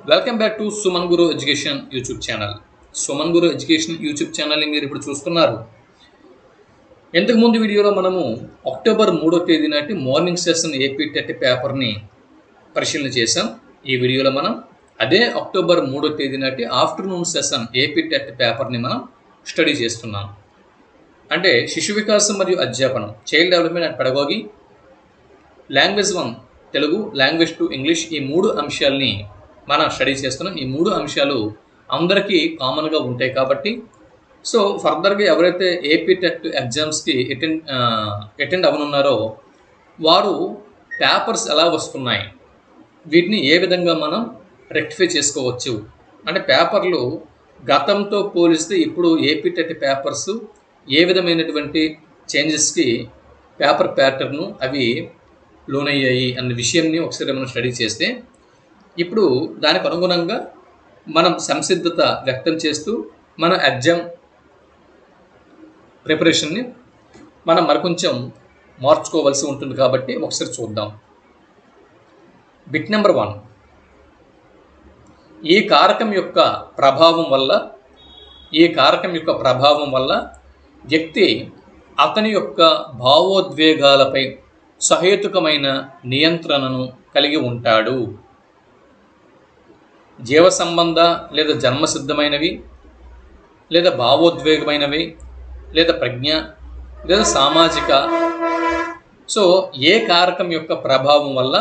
Welcome back to Suman Guru education YouTube channel. Suman Guru education YouTube ఛానల్ని మీరు ఇప్పుడు చూస్తున్నారు. ఇంతకుముందు వీడియోలో మనము అక్టోబర్ 3వ తేదీ నాటి మార్నింగ్ సెషన్ ఏపీ టెట్ పేపర్ని పరిశీలన చేశాం. ఈ వీడియోలో మనం అదే అక్టోబర్ 3వ తేదీ నాటి ఆఫ్టర్నూన్ సెషన్ ఏపీ టెట్ పేపర్ని మనం స్టడీ చేస్తున్నాం. అంటే శిశు వికాసం మరియు అధ్యాపనం, child development and pedagogy, language 1 Telugu, language 2 English, ఈ 3 అంశాలని మనం స్టడీ చేస్తున్నాం. ఈ 3 అంశాలు అందరికీ కామన్గా ఉంటాయి కాబట్టి సో ఫర్దర్గా ఎవరైతే ఏపీ టెట్ ఎగ్జామ్స్కి అటెండ్ అవ్వనున్నారో వారు పేపర్స్ ఎలా వస్తున్నాయి, వీటిని ఏ విధంగా మనం రెక్టిఫై చేసుకోవచ్చు, అంటే పేపర్లు గతంతో పోలిస్తే ఇప్పుడు ఏపీ టెట్ పేపర్స్ ఏ విధమైనటువంటి చేంజెస్కి పేపర్ ప్యాటర్ను అవి లోనయ్యాయి అన్న విషయాన్ని ఒకసారి మనం స్టడీ చేస్తే ఇప్పుడు దానికి అనుగుణంగా మనం సంసిద్ధత వ్యక్తం చేస్తూ మన ఎగ్జామ్ ప్రిపరేషన్ని మనం మరికొంచెం మార్చుకోవాల్సి ఉంటుంది కాబట్టి ఒకసారి చూద్దాం. బిట్ నెంబర్ 1, ఈ కారకం యొక్క ప్రభావం వల్ల వ్యక్తి అతని యొక్క భావోద్వేగాలపై సహేతుకమైన నియంత్రణను కలిగి ఉంటాడు. జీవ సంబంధ లేదా జన్మసిద్ధమైనవి, లేదా భావోద్వేగమైనవి, లేదా ప్రజ్ఞ, లేదా సామాజిక. సో ఏ కారకం యొక్క ప్రభావం వల్ల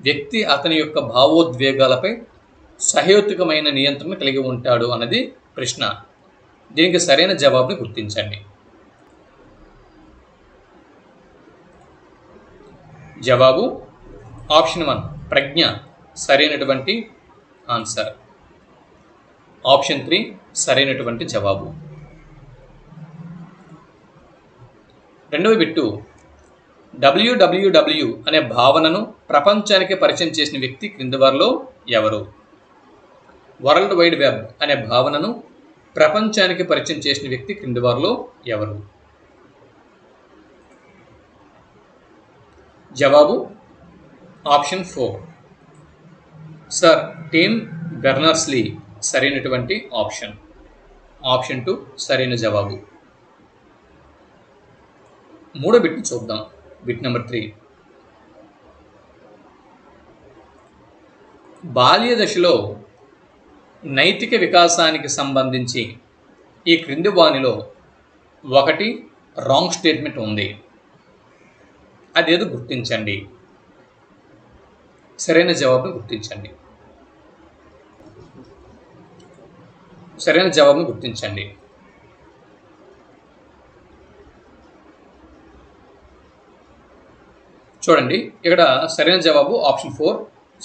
వ్యక్తి అతని యొక్క భావోద్వేగాలపై సహేతుకమైన నియంత్రణ కలిగి ఉంటాడు అన్నది ప్రశ్న. దీనికి సరైన జవాబుని గుర్తించండి. జవాబు ఆప్షన్ 1 ప్రజ్ఞ సరైనటువంటి ఆన్సర్. ఆప్షన్ 3 సరైనటువంటి జవాబు. రెండవ బిట్టు, WWW అనే భావనను ప్రపంచానికి పరిచయం చేసిన వ్యక్తి క్రింది వారిలో ఎవరు? వరల్డ్ వైడ్ వెబ్ అనే భావనను ప్రపంచానికి పరిచయం చేసిన వ్యక్తి క్రింది వారిలో ఎవరు? జవాబు ఆప్షన్ 4 సర్ టిమ్ బెర్నర్స్-లీ సరైనటువంటి ఆప్షన్. ఆప్షన్ 2 సరైన జవాబు. మూడో బిట్ని చూద్దాం. బిట్ నెంబర్ 3, బాల్య దశలో నైతిక వికాసానికి సంబంధించి ఈ క్రింది వానిలో ఒకటి రాంగ్ స్టేట్మెంట్ ఉంది, అదేదో గుర్తించండి. సరైన జవాబును గుర్తించండి. సరైన జవాబును గుర్తించండి. చూడండి, ఇక్కడ సరైన జవాబు ఆప్షన్ 4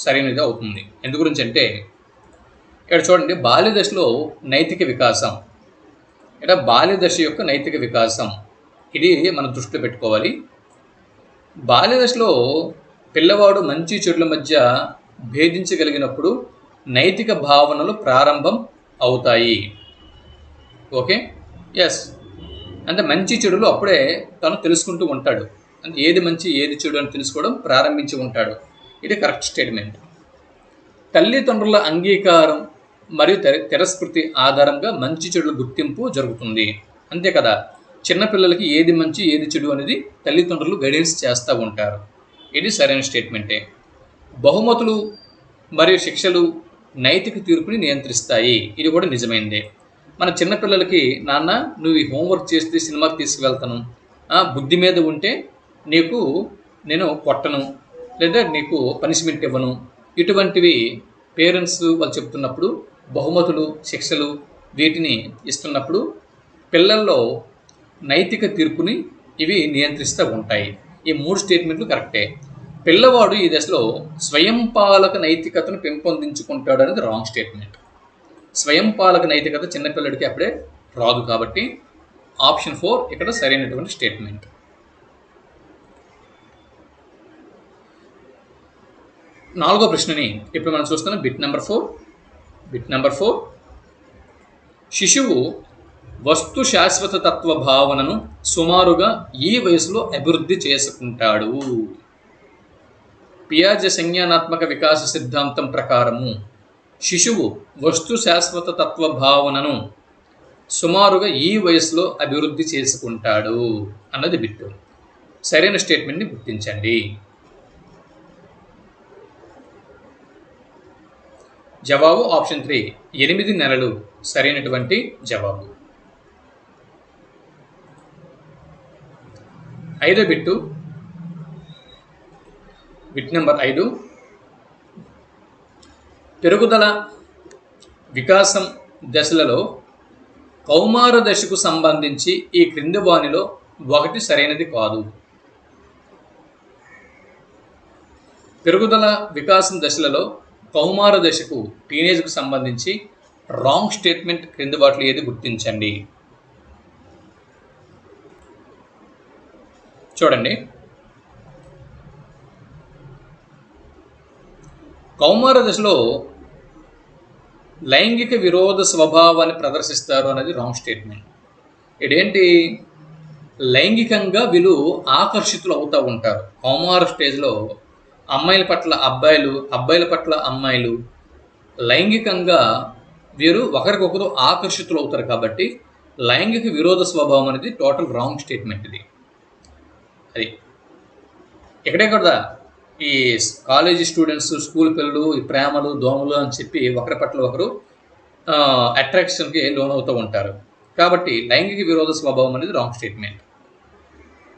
సరైనది అవుతుంది. ఎందు గురించి అంటే ఇక్కడ చూడండి, బాల్య దశలో నైతిక వికాసం, ఇక్కడ బాల్య దశ యొక్క నైతిక వికాసం ఇది మనం దృష్టిలో పెట్టుకోవాలి. బాల్య దశలో పిల్లవాడు మంచి చెడుల మధ్య భేదించగలిగినప్పుడు నైతిక భావనలు ప్రారంభం అవుతాయి. ఓకే, ఎస్, అంటే మంచి చెడులు అప్పుడే తను తెలుసుకుంటూ ఉంటాడు. అంటే ఏది మంచి ఏది చెడు అని తెలుసుకోవడం ప్రారంభించి ఉంటాడు. ఇది కరెక్ట్ స్టేట్మెంట్. తల్లిదండ్రుల అంగీకారం మరియు తిరస్కృతి ఆధారంగా మంచి చెడుల గుర్తింపు జరుగుతుంది. అంతే కదా, చిన్నపిల్లలకి ఏది మంచి ఏది చెడు అనేది తల్లిదండ్రులు గైడెన్స్ చేస్తూ ఉంటారు. ఇది సరైన స్టేట్మెంటే. బహుమతులు మరియు శిక్షలు నైతిక తీర్పుని నియంత్రిస్తాయి. ఇది కూడా నిజమైందే. మన చిన్నపిల్లలకి, నాన్న నువ్వు ఈ హోంవర్క్ చేస్తే సినిమాకి తీసుకువెళ్తాను, బుద్ధి మీద ఉంటే నీకు నేను కొట్టను, లేదా నీకు పనిష్మెంట్ ఇవ్వను, ఇటువంటివి పేరెంట్స్ వాళ్ళు చెప్తున్నప్పుడు, బహుమతులు శిక్షలు వీటిని ఇస్తున్నప్పుడు పిల్లల్లో నైతిక తీర్పుని ఇవి నియంత్రిస్తూ ఉంటాయి. ఈ 3 స్టేట్మెంట్లు కరెక్టే. పిల్లవాడు ఈ దశలో స్వయం పాలక నైతికతను పెంపొందించుకుంటాడు అనేది రాంగ్ స్టేట్మెంట్. స్వయం పాలక నైతికత చిన్నపిల్లడికి అప్పుడే రాదు కాబట్టి ఆప్షన్ 4 ఇక్కడ సరైనటువంటి స్టేట్మెంట్. నాలుగో ప్రశ్నని ఇప్పుడు మనం చూస్తున్నాం. బిట్ నెంబర్ 4, శిశువు వస్తు శాశ్వత తత్వ భావనను సుమారుగా ఈ వయసులో అభివృద్ధి చేసుకుంటాడు. పియాజె సంజ్ఞానాత్మక వికాస సిద్ధాంతం ప్రకారము శిశువు వస్తు శాశ్వత తత్వ భావనను సుమారుగా ఈ వయసులో అభివృద్ధి చేసుకుంటాడు అన్నది బిట్టు. సరైన స్టేట్మెంట్ని గుర్తించండి. జవాబు ఆప్షన్ 3 8 నెలలు సరైనటువంటి జవాబు. 5వ బిట్టు, బిట్ నెంబర్ 5. పెరుగుదల వికాసం దశలలో కౌమార దశకు సంబంధించి ఈ క్రింది వానిలో ఒకటి సరైనది కాదు. పెరుగుదల వికాసం దశలలో కౌమార దశకు టీనేజ్కు సంబంధించి రాంగ్ స్టేట్మెంట్ క్రింది వాటిలో ఏది గుర్తించండి. చూడండి, కౌమార దశలో లైంగిక విరోధ స్వభావాన్ని ప్రదర్శిస్తారు అనేది రాంగ్ స్టేట్మెంట్. ఇదేంటి, లైంగికంగా వీళ్ళు ఆకర్షితులు అవుతూ ఉంటారు. కౌమార స్టేజ్లో అమ్మాయిల పట్ల అబ్బాయిలు, అబ్బాయిల పట్ల అమ్మాయిలు లైంగికంగా వీరు ఒకరికొకరు ఆకర్షితులు అవుతారు. కాబట్టి లైంగిక విరోధ స్వభావం అనేది టోటల్ రాంగ్ స్టేట్మెంట్. ఇది అది ఎక్కడే కదా ఈ కాలేజీ స్టూడెంట్స్, స్కూల్ పిల్లలు ఈ ప్రేమలు దోమలు అని చెప్పి ఒకరి పట్ల ఒకరు అట్రాక్షన్కి లోనవుతూ ఉంటారు. కాబట్టి లైంగిక విరోధ స్వభావం అనేది రాంగ్ స్టేట్మెంట్.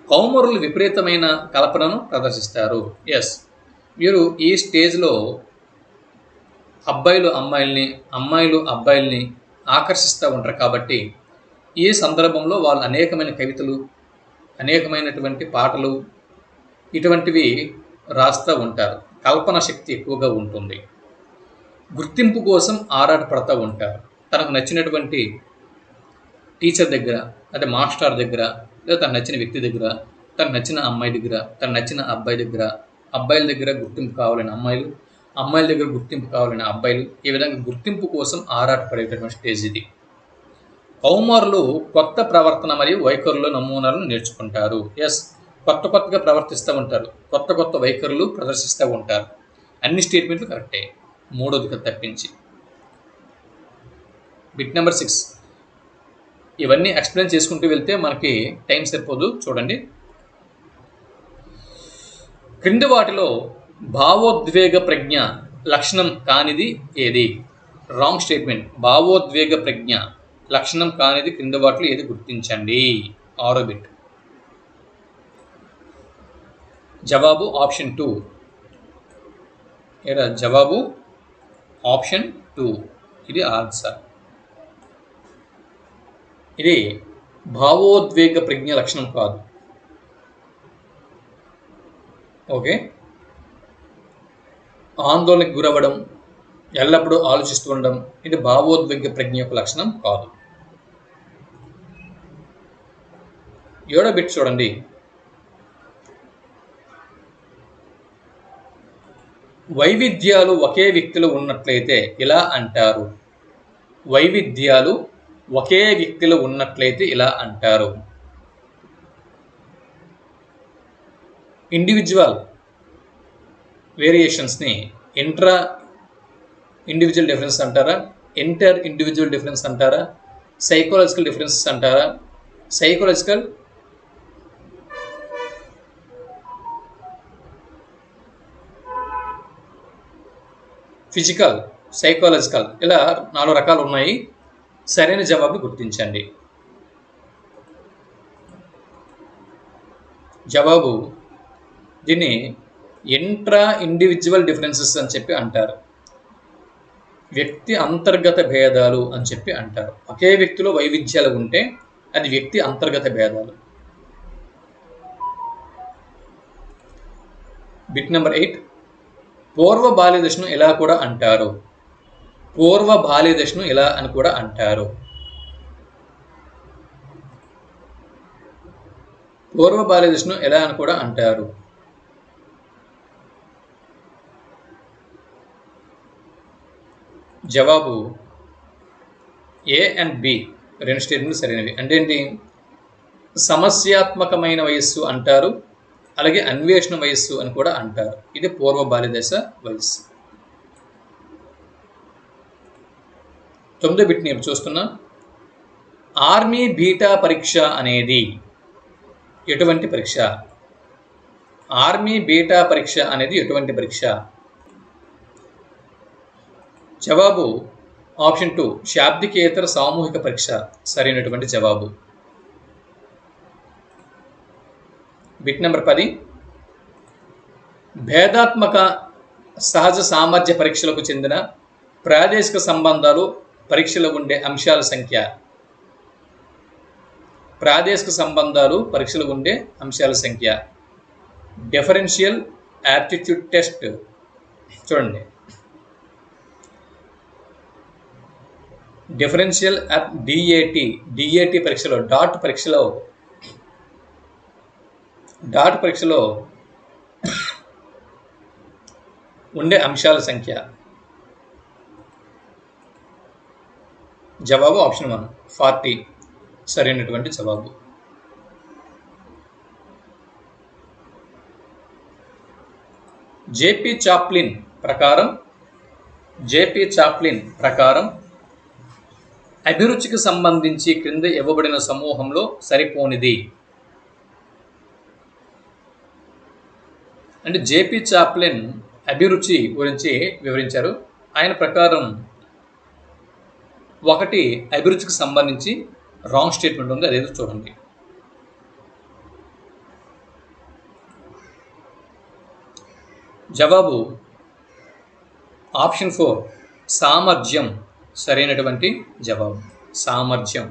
కౌమారులు విపరీతమైన కల్పనను ప్రదర్శిస్తారు. ఎస్, మీరు ఈ స్టేజ్లో అబ్బాయిలు అమ్మాయిల్ని, అమ్మాయిలు అబ్బాయిల్ని ఆకర్షిస్తూ ఉంటారు. కాబట్టి ఈ సందర్భంలో వాళ్ళు అనేకమైన కవితలు, అనేకమైనటువంటి పాటలు ఇటువంటివి రాస్తూ ఉంటారు. కల్పన శక్తి ఎక్కువగా ఉంటుంది. గుర్తింపు కోసం ఆరాటపడుతూ ఉంటారు. తనకు నచ్చినటువంటి టీచర్ దగ్గర, అంటే మాస్టర్ దగ్గర, లేదా తనకు నచ్చిన వ్యక్తి దగ్గర, తనకు నచ్చిన అమ్మాయి దగ్గర, తనకు నచ్చిన అబ్బాయి దగ్గర, అబ్బాయిల దగ్గర గుర్తింపు కావాలని అమ్మాయిలు, అమ్మాయిల దగ్గర గుర్తింపు కావాలని అబ్బాయిలు, ఈ విధంగా గుర్తింపు కోసం ఆరాటపడేటటువంటి స్టేజ్ ఇది. కౌమారులు కొత్త ప్రవర్తన మరియు వైఖరుల నమూనాలను నేర్చుకుంటారు. ఎస్, కొత్తగా ప్రవర్తిస్తూ ఉంటారు, కొత్త వైఖరులు ప్రదర్శిస్తూ ఉంటారు. అన్ని స్టేట్మెంట్లు కరెక్టే, మూడోది తప్పించి. Bit number 6. ఇవన్నీ ఎక్స్ప్లెయిన్ చేసుకుంటూ వెళ్తే మనకి టైం సరిపోదు. చూడండి, క్రింది వాటిలో భావోద్వేగ ప్రజ్ఞ లక్షణం కానిది ఏది? Wrong statement. భావోద్వేగ ప్రజ్ఞ లక్షణం కానిది క్రింది వాటిలో ఏది గుర్తించండి. 6వ బిట్. జవాబు ఆప్షన్ 2. ఏరా జవాబు ఆప్షన్ 2, ఇది ఆన్సర్. ఇది భావోద్వేగ ప్రజ్ఞ లక్షణం కాదు. ఓకే, ఆందోళనకు గురవ్వడం, ఎల్లప్పుడూ ఆలోచిస్తూ ఉండడం, ఇది భావోద్వేగ ప్రజ్ఞ యొక్క లక్షణం కాదు. 7వ బిట్ చూడండి, వైవిధ్యాలు ఒకే వ్యక్తిలో ఉన్నట్లయితే ఇలా అంటారు. వైవిధ్యాలు ఒకే వ్యక్తిలో ఉన్నట్లయితే ఇలా అంటారు. ఇండివిజువల్ వేరియేషన్స్ని ఇంట్రా ఇండివిజువల్ డిఫరెన్స్ అంటారా, ఇంటర్ ఇండివిజువల్ డిఫరెన్స్ అంటారా, సైకలాజికల్ డిఫరెన్సెస్ అంటారా, సైకలాజికల్ ఫిజికల్, సైకలాజికల్, ఇలా 4 రకాలు ఉన్నాయి. సరైన జవాబు గుర్తించండి. జవాబు దీన్ని ఇంట్రా ఇండివిజువల్ డిఫరెన్సెస్ అని చెప్పి అంటారు. వ్యక్తి అంతర్గత భేదాలు అని చెప్పి అంటారు. ఒకే వ్యక్తిలో వైవిధ్యాలు ఉంటే అది వ్యక్తి అంతర్గత భేదాలు. Bit number 8. పూర్వ బాల్య దశను ఇలా కూడా అంటారు. పూర్వ బాల్య దశను ఇలా అని కూడా అంటారు. పూర్వ బాల్య దశను ఎలా అని కూడా అంటారు. జవాబు ఏ అండ్ బి, 2 స్టేట్మెంట్లు సరైనవి. అంటే ఏంటి, సమస్యాత్మకమైన వయస్సు అంటారు, అలాగే అన్వేషణ వయస్సు అని కూడా అంటారు. ఇది పూర్వ బాల్య దశ వయస్సు. 9వ బిట్ని చూస్తున్నా. ఆర్మీ బీటా పరీక్ష అనేది ఎటువంటి పరీక్ష? ఆర్మీ బీటా పరీక్ష అనేది ఎటువంటి పరీక్ష? జవాబు ఆప్షన్ 2 శాబ్దికేతర సామూహిక పరీక్ష సరైనటువంటి జవాబు. బిట్ నెంబర్ 10 భేదాత్మక సహజ సామర్థ్య పరీక్షలకు చెందిన ప్రాదేశిక సంబంధాలు పరీక్షలో ఉండే అంశాల సంఖ్య. ప్రాదేశిక సంబంధాలు పరీక్షలు ఉండే అంశాల సంఖ్య. డిఫరెన్షియల్ యాప్టిట్యూడ్ టెస్ట్ చూడండి, డిఫరెన్షియల్ డిఏటి పరీక్షలో డాట్ పరీక్షలో ఉండే అంశాల సంఖ్య. జవాబు ఆప్షన్ 1 40 సరైనటువంటి జవాబు. జేపీ చాప్లిన్ ప్రకారం అభిరుచికి సంబంధించి క్రింద ఇవ్వబడిన సమూహంలో సరిపోనిది. అంటే జేపీ చాప్లిన్ అభిరుచి గురించి వివరించారు. ఆయన ప్రకారం 1 అభిరుచికి సంబంధించి రాంగ్ స్టేట్మెంట్ ఉంది, అదేదో చూడండి. జవాబు ఆప్షన్ 4 సామర్థ్యం సరైనటువంటి జవాబు. సామర్థ్యం.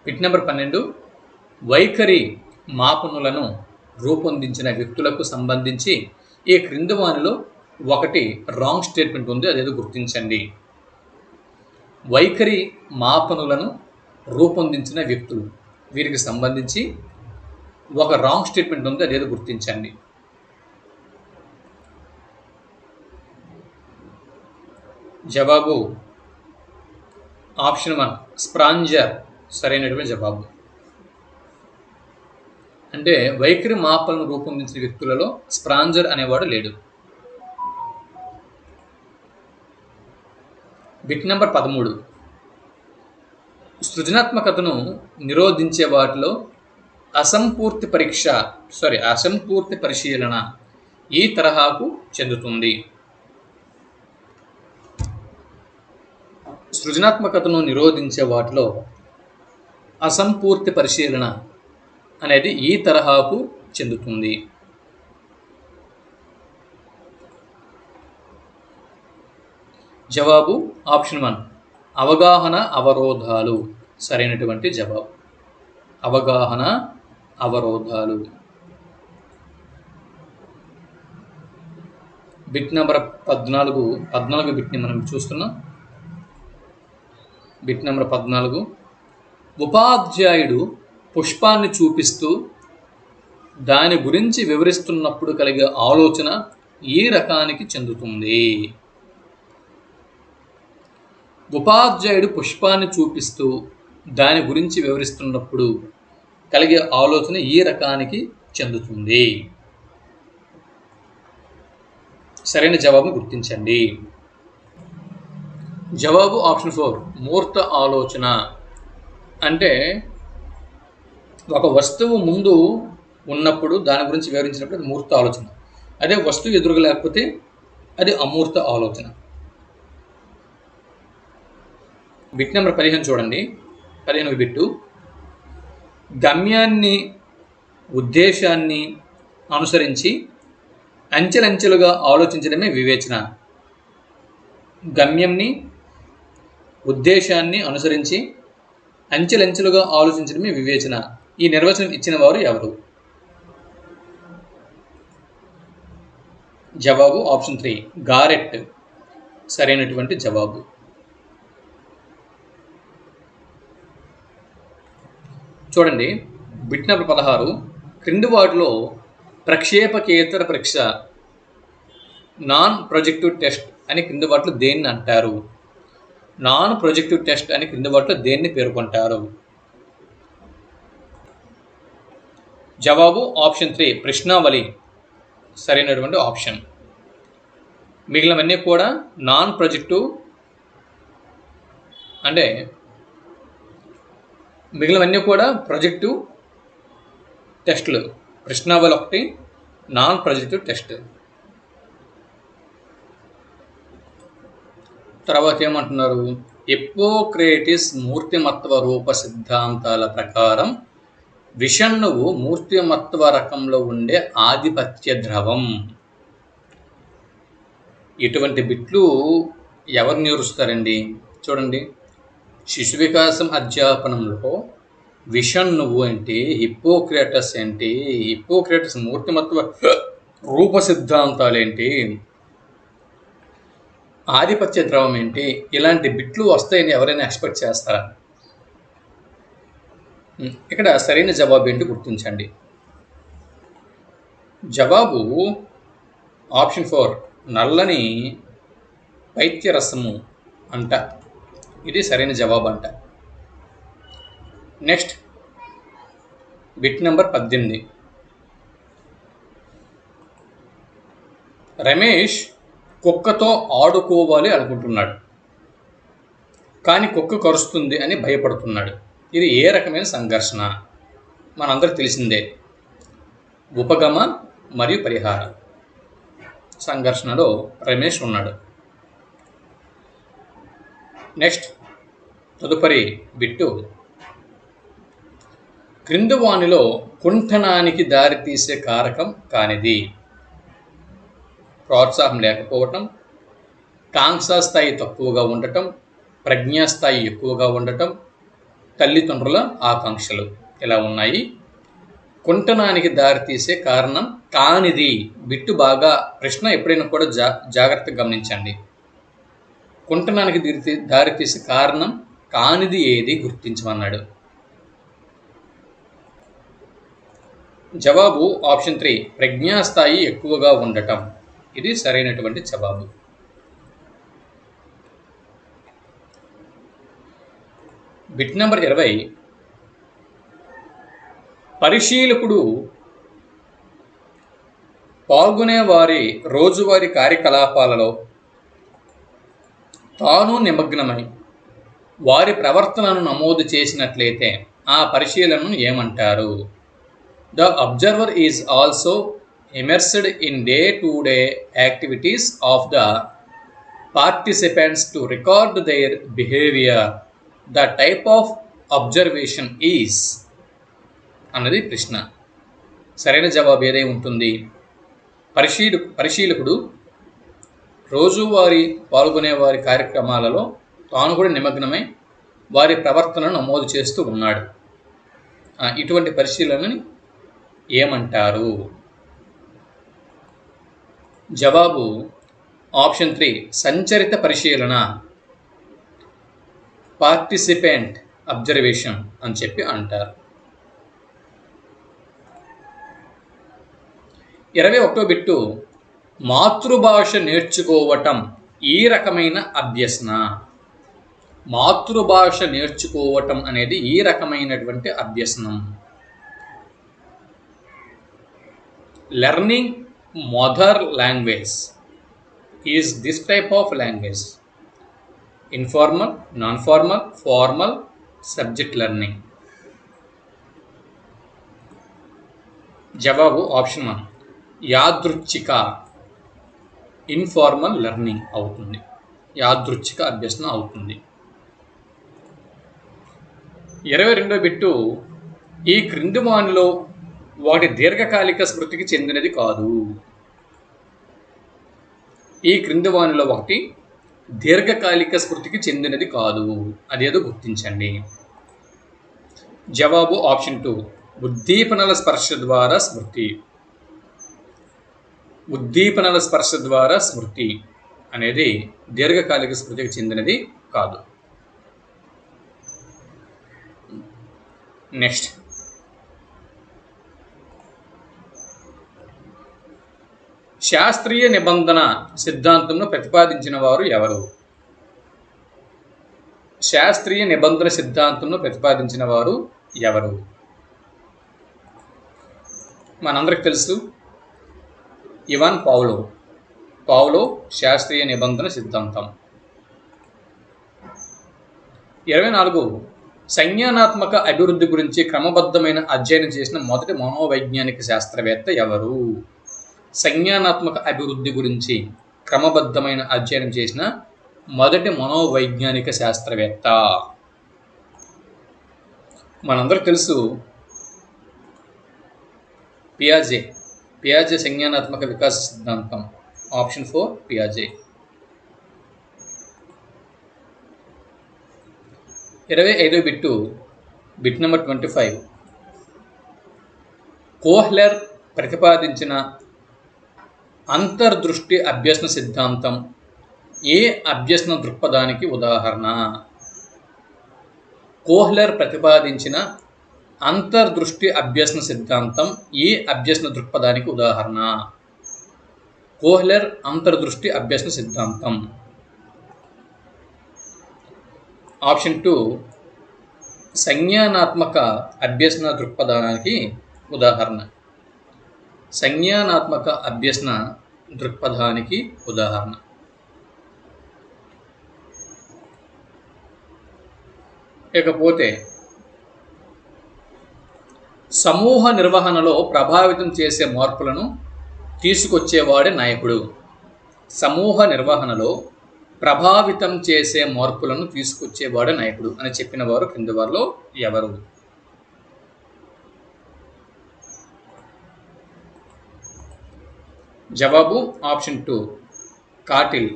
బిట్ నెంబర్ 12 వైఖరి మాపనులను రూపొందించిన వ్యక్తులకు సంబంధించి ఈ క్రింది వానిలో 1 రాంగ్ స్టేట్మెంట్ ఉంది, అదేదో గుర్తించండి. వైఖరి మాపనులను రూపొందించిన వ్యక్తులు, వీరికి సంబంధించి 1 రాంగ్ స్టేట్మెంట్ ఉంది, అదేదో గుర్తించండి. జవాబు ఆప్షన్ 1 స్ప్రాంజర్ సరైనటువంటి జవాబు. అంటే వైఖరి మాపలను రూపొందించిన వ్యక్తులలో స్ప్రాంజర్ అనేవాడు లేడు. బిట్ నెంబర్ 13 సృజనాత్మకతను నిరోధించే వాటిలో అసంపూర్తి పరిశీలన ఈ తరహాకు చెందుతుంది. సృజనాత్మకతను నిరోధించే వాటిలో అసంపూర్తి పరిశీలన అనేది ఈ తరహాకు చెందుతుంది. జవాబు ఆప్షన్ 1 అవగాహన అవరోధాలు సరైనటువంటి జవాబు. అవగాహన అవరోధాలు. బిట్ నెంబర్ 14 బిట్ని మనం చూస్తున్నాం. బిట్ నెంబర్ 14 ఉపాధ్యాయుడు పుష్పాన్ని చూపిస్తూ దాని గురించి వివరిస్తున్నప్పుడు కలిగే ఆలోచన ఈ రకానికి చెందుతుంది. ఉపాధ్యాయుడు పుష్పాన్ని చూపిస్తూ దాని గురించి వివరిస్తున్నప్పుడు కలిగే ఆలోచన ఈ రకానికి చెందుతుంది. సరైన జవాబును గుర్తించండి. జవాబు ఆప్షన్ 4 మూర్త ఆలోచన. అంటే ఒక వస్తువు ముందు ఉన్నప్పుడు దాని గురించి వివరించినప్పుడు అది మూర్త ఆలోచన. అదే వస్తువు ఎదురుగా లేకపోతే అది అమూర్త ఆలోచన. బిట్ నెంబర్ 15 చూడండి. 15వ బిట్టు గమ్యాన్ని ఉద్దేశాన్ని అనుసరించి అంచెలంచెలుగా ఆలోచించడమే వివేచన. గమ్యంని ఉద్దేశాన్ని అనుసరించి అంచెలంచెలుగా ఆలోచించడమే వివేచన. ఈ నిర్వచనం ఇచ్చిన వారు ఎవరు? జవాబు ఆప్షన్ 3 గారెట్ సరైనటువంటి జవాబు. చూడండి బిట్ నెంబర్ 16 క్రింది వాటిలో ప్రక్షేపకేతర పరీక్ష నాన్ ప్రొజెక్టివ్ టెస్ట్ అని క్రింది వాటిలో దేన్ని అంటారు? నాన్ ప్రొజెక్టివ్ టెస్ట్ అని క్రింది వాటిలో దేన్ని పేర్కొంటారు? జవాబు ఆప్షన్ 3 ప్రశ్నావళి సరైనటువంటి ఆప్షన్. మిగిలినవన్నీ కూడా నాన్ ప్రొజెక్టివ్, అంటే మిగిలినవన్నీ కూడా ప్రొజెక్టివ్ టెస్టులు. ప్రశ్నావళి 1 నాన్ ప్రొజెక్టివ్ టెస్ట్. తర్వాత ఏమంటున్నారు, హిప్పోక్రేటిస్ మూర్తిమత్వ రూప సిద్ధాంతాల ప్రకారం విషణువు మూర్తిమత్వ రకంలో ఉండే ఆధిపత్య ద్రవం. ఇటువంటి బిట్లు ఎవరు నిరుస్తారండి? చూడండి, శిశు వికాసం అధ్యాపనంలో విషణువు ఏంటి, హిప్పోక్రేటస్ ఏంటి, హిప్పోక్రేటస్ మూర్తిమత్వ రూప సిద్ధాంతాలు ఏంటి, ఆధిపత్య ద్రవం ఏంటి, ఇలాంటి బిట్లు వస్తాయని ఎవరైనా ఎక్స్పెక్ట్ చేస్తారా? ఇక్కడ సరైన జవాబు ఏంటి గుర్తించండి. జవాబు ఆప్షన్ 4 నల్లని పైత్యరసము అంట. ఇది సరైన జవాబు అంట. Next bit number 18. రమేష్ కుక్కతో ఆడుకోవాలి అనుకుంటున్నాడు, కానీ కుక్క కరుస్తుంది అని భయపడుతున్నాడు. ఇది ఏ రకమైన సంఘర్షణ? మనందరికి తెలిసిందే, ఉపగమ మరియు పరిహార సంఘర్షణలో రమేష్ ఉన్నాడు. నెక్స్ట్ తదుపరి బిట్టు, క్రింది వానిలో కుంఠనానికి దారితీసే కారకం కానిది. ప్రోత్సాహం లేకపోవటం, కాంక్షా స్థాయి తక్కువగా ఉండటం, ప్రజ్ఞాస్థాయి ఎక్కువగా ఉండటం, తల్లిదండ్రుల ఆకాంక్షలు ఇలా ఉన్నాయి. కుంఠనానికి దారితీసే కారణం కానిది. బిట్టు బాగా ప్రశ్న ఎప్పుడైనా కూడా జాగ్రత్తగా గమనించండి. కుంఠనానికి దారితీసే కారణం కానిది ఏది గుర్తించమన్నాడు. జవాబు ఆప్షన్ 3 ప్రజ్ఞాస్థాయి ఎక్కువగా ఉండటం. ఇది సరైనటువంటి జవాబు. Bit number 20. పరిశీలకుడు పాల్గొనే వారి రోజువారీ కార్యకలాపాలలో తాను నిమగ్నమై వారి ప్రవర్తనను నమోదు చేసినట్లయితే ఆ పరిశీలనను ఏమంటారు? The observer is also immersed in day-to-day activities of the participants to record their behavior. The type of observation is అన్నది ప్రశ్న. సరైన జవాబు ఏదై ఉంటుంది? పరిశీలకుడు రోజువారీ పాల్గొనే వారి కార్యక్రమాలలో తాను కూడా నిమగ్నమై వారి ప్రవర్తనను నమోదు చేస్తూ ఉన్నాడు. ఇటువంటి పరిశీలనని ఏమంటారు? జవాబు ఆప్షన్ 3 సంచరిత పరిశీలన, పార్టిసిపెంట్ అబ్జర్వేషన్ అని చెప్పి అంటారు. 21వ బిట్టు, మాతృభాష నేర్చుకోవటం ఈ రకమైన అభ్యసన. మాతృభాష నేర్చుకోవటం అనేది ఈ రకమైనటువంటి అభ్యసనం. Learning mother language is this type of language: informal, non-formal, formal, subject learning. జవాబు ఆప్షన్ 1 యాదృచ్ఛిక ఇన్ఫార్మల్ లెర్నింగ్ అవుతుంది. యాదృచ్ఛిక అభ్యసనం అవుతుంది. 22వ బిట్టు, ఈ క్రింది వానిలో వాటి దీర్ఘకాలిక స్మృతికి చెందినది కాదు. ఈ క్రింది వానిలో ఒకటి దీర్ఘకాలిక స్మృతికి చెందినది కాదు. అదేదో గుర్తించండి. జవాబు ఆప్షన్ 2 ఉద్దీపనల స్పర్శ ద్వారా స్మృతి. ఉద్దీపనల స్పర్శ ద్వారా స్మృతి అనేది దీర్ఘకాలిక స్మృతికి చెందినది కాదు. నెక్స్ట్ శాస్త్రీయ నిబంధన సిద్ధాంతంను ప్రతిపాదించిన వారు ఎవరు? శాస్త్రీయ నిబంధన సిద్ధాంతంను ప్రతిపాదించిన వారు ఎవరు? మనందరికి తెలుసు, ఇవాన్ పావ్లో శాస్త్రీయ నిబంధన సిద్ధాంతం. 24 సంజ్ఞానాత్మక అభివృద్ధి గురించి క్రమబద్ధమైన అధ్యయనం చేసిన మొదటి మనోవైజ్ఞానిక శాస్త్రవేత్త ఎవరు? సంజ్ఞానాత్మక అభివృద్ధి గురించి క్రమబద్ధమైన అధ్యయనం చేసిన మొదటి మనోవైజ్ఞానిక శాస్త్రవేత్త మనందరికి తెలుసు, పియాజే సంజ్ఞానాత్మక వికాస సిద్ధాంతం. ఆప్షన్ 4 పియాజే. 25 bit number 25. కోహ్లెర్ ప్రతిపాదించిన అంతర్దృష్టి అభ్యసన సిద్ధాంతం ఏ అభ్యసన దృక్పథానికి ఉదాహరణ? కోహ్లెర్ ప్రతిపాదించిన అంతర్దృష్టి అభ్యసన సిద్ధాంతం ఏ అభ్యసన దృక్పథానికి ఉదాహరణ? కోహ్లెర్ అంతర్దృష్టి అభ్యసన సిద్ధాంతం. ఆప్షన్ 2 సంజ్ఞానాత్మక అభ్యసన దృక్పథానికి ఉదాహరణ. సంజ్ఞానాత్మక అభ్యసన దృక్పథానికి ఉదాహరణ. ఇకపోతే సమూహ నిర్వహణలో ప్రభావితం చేసే మార్పులను తీసుకొచ్చేవాడే నాయకుడు. సమూహ నిర్వహణలో ప్రభావితం చేసే మార్పులను తీసుకొచ్చేవాడే నాయకుడు అని చెప్పిన వారు క్రింది వారిలో ఎవరు? జవాబు ఆప్షన్ 2 కాటిల్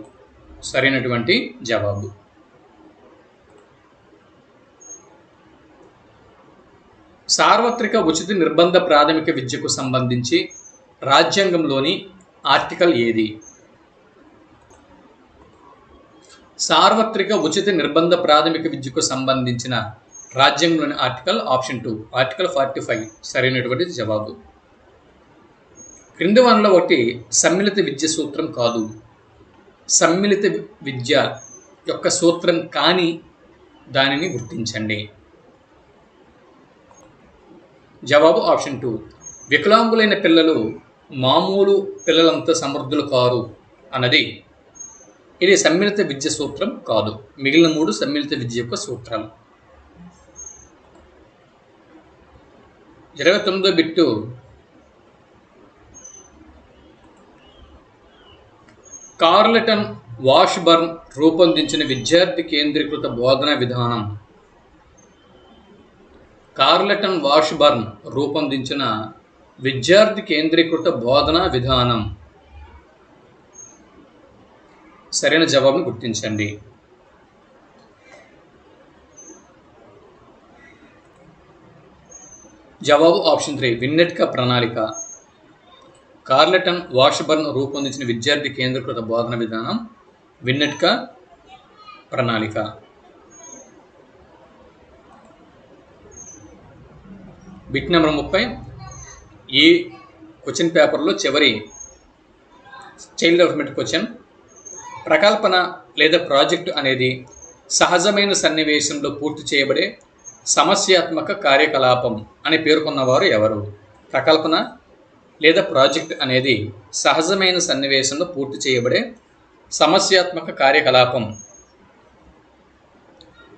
సరైనటువంటి జవాబు. సార్వత్రిక ఉచిత నిర్బంధ ప్రాథమిక విద్యకు సంబంధించి రాజ్యాంగంలోని ఆర్టికల్ ఏది? సార్వత్రిక ఉచిత నిర్బంధ ప్రాథమిక విద్యకు సంబంధించిన రాజ్యాంగంలోని ఆర్టికల్ ఆప్షన్ 2 ఆర్టికల్ 45 సరైనటువంటి జవాబు. క్రింది వానిలో ఒకటి సమ్మిళిత విద్య సూత్రం కాదు. సమ్మిళిత విద్య యొక్క సూత్రం కాని దానిని గుర్తించండి. జవాబు ఆప్షన్ 2 వికలాంగులైన పిల్లలు మామూలు పిల్లలంతా సమర్థులు కారు అన్నది ఇది సమ్మిళిత విద్య సూత్రం కాదు. మిగిలిన 3 సమ్మిళిత విద్య యొక్క సూత్రాలు. 29 బిట్టు కార్లెటన్ వాష్బర్న్ రూపొందించిన విద్యార్థి కేంద్రీకృత బోధనా విధానం. కార్లెటన్ వాష్బర్న్ రూపొందించిన విద్యార్థి కేంద్రీకృత బోధనా విధానం సరైన జవాబును గుర్తించండి. జవాబు ఆప్షన్ 3 విన్నెట్కా ప్రణాళిక. కార్లెటన్ వాష్బర్న్ రూపొందించిన విద్యార్థి కేంద్రీకృత బోధన విధానం విన్నెట్కా ప్రణాళిక. బిట్ నెంబర్ 30 ఈ క్వశ్చన్ పేపర్లో చివరి చైల్డ్ డెవలప్మెంట్ క్వశ్చన్. ప్రకల్పన లేదా ప్రాజెక్టు అనేది సహజమైన సన్నివేశంలో పూర్తి చేయబడే సమస్యాత్మక కార్యకలాపం అని పేర్కొన్నవారు ఎవరు? ప్రకల్పన లేదా ప్రాజెక్ట్ అనేది సహజమైన సన్నివేశంలో పూర్తి చేయబడే సమస్యాత్మక కార్యకలాపం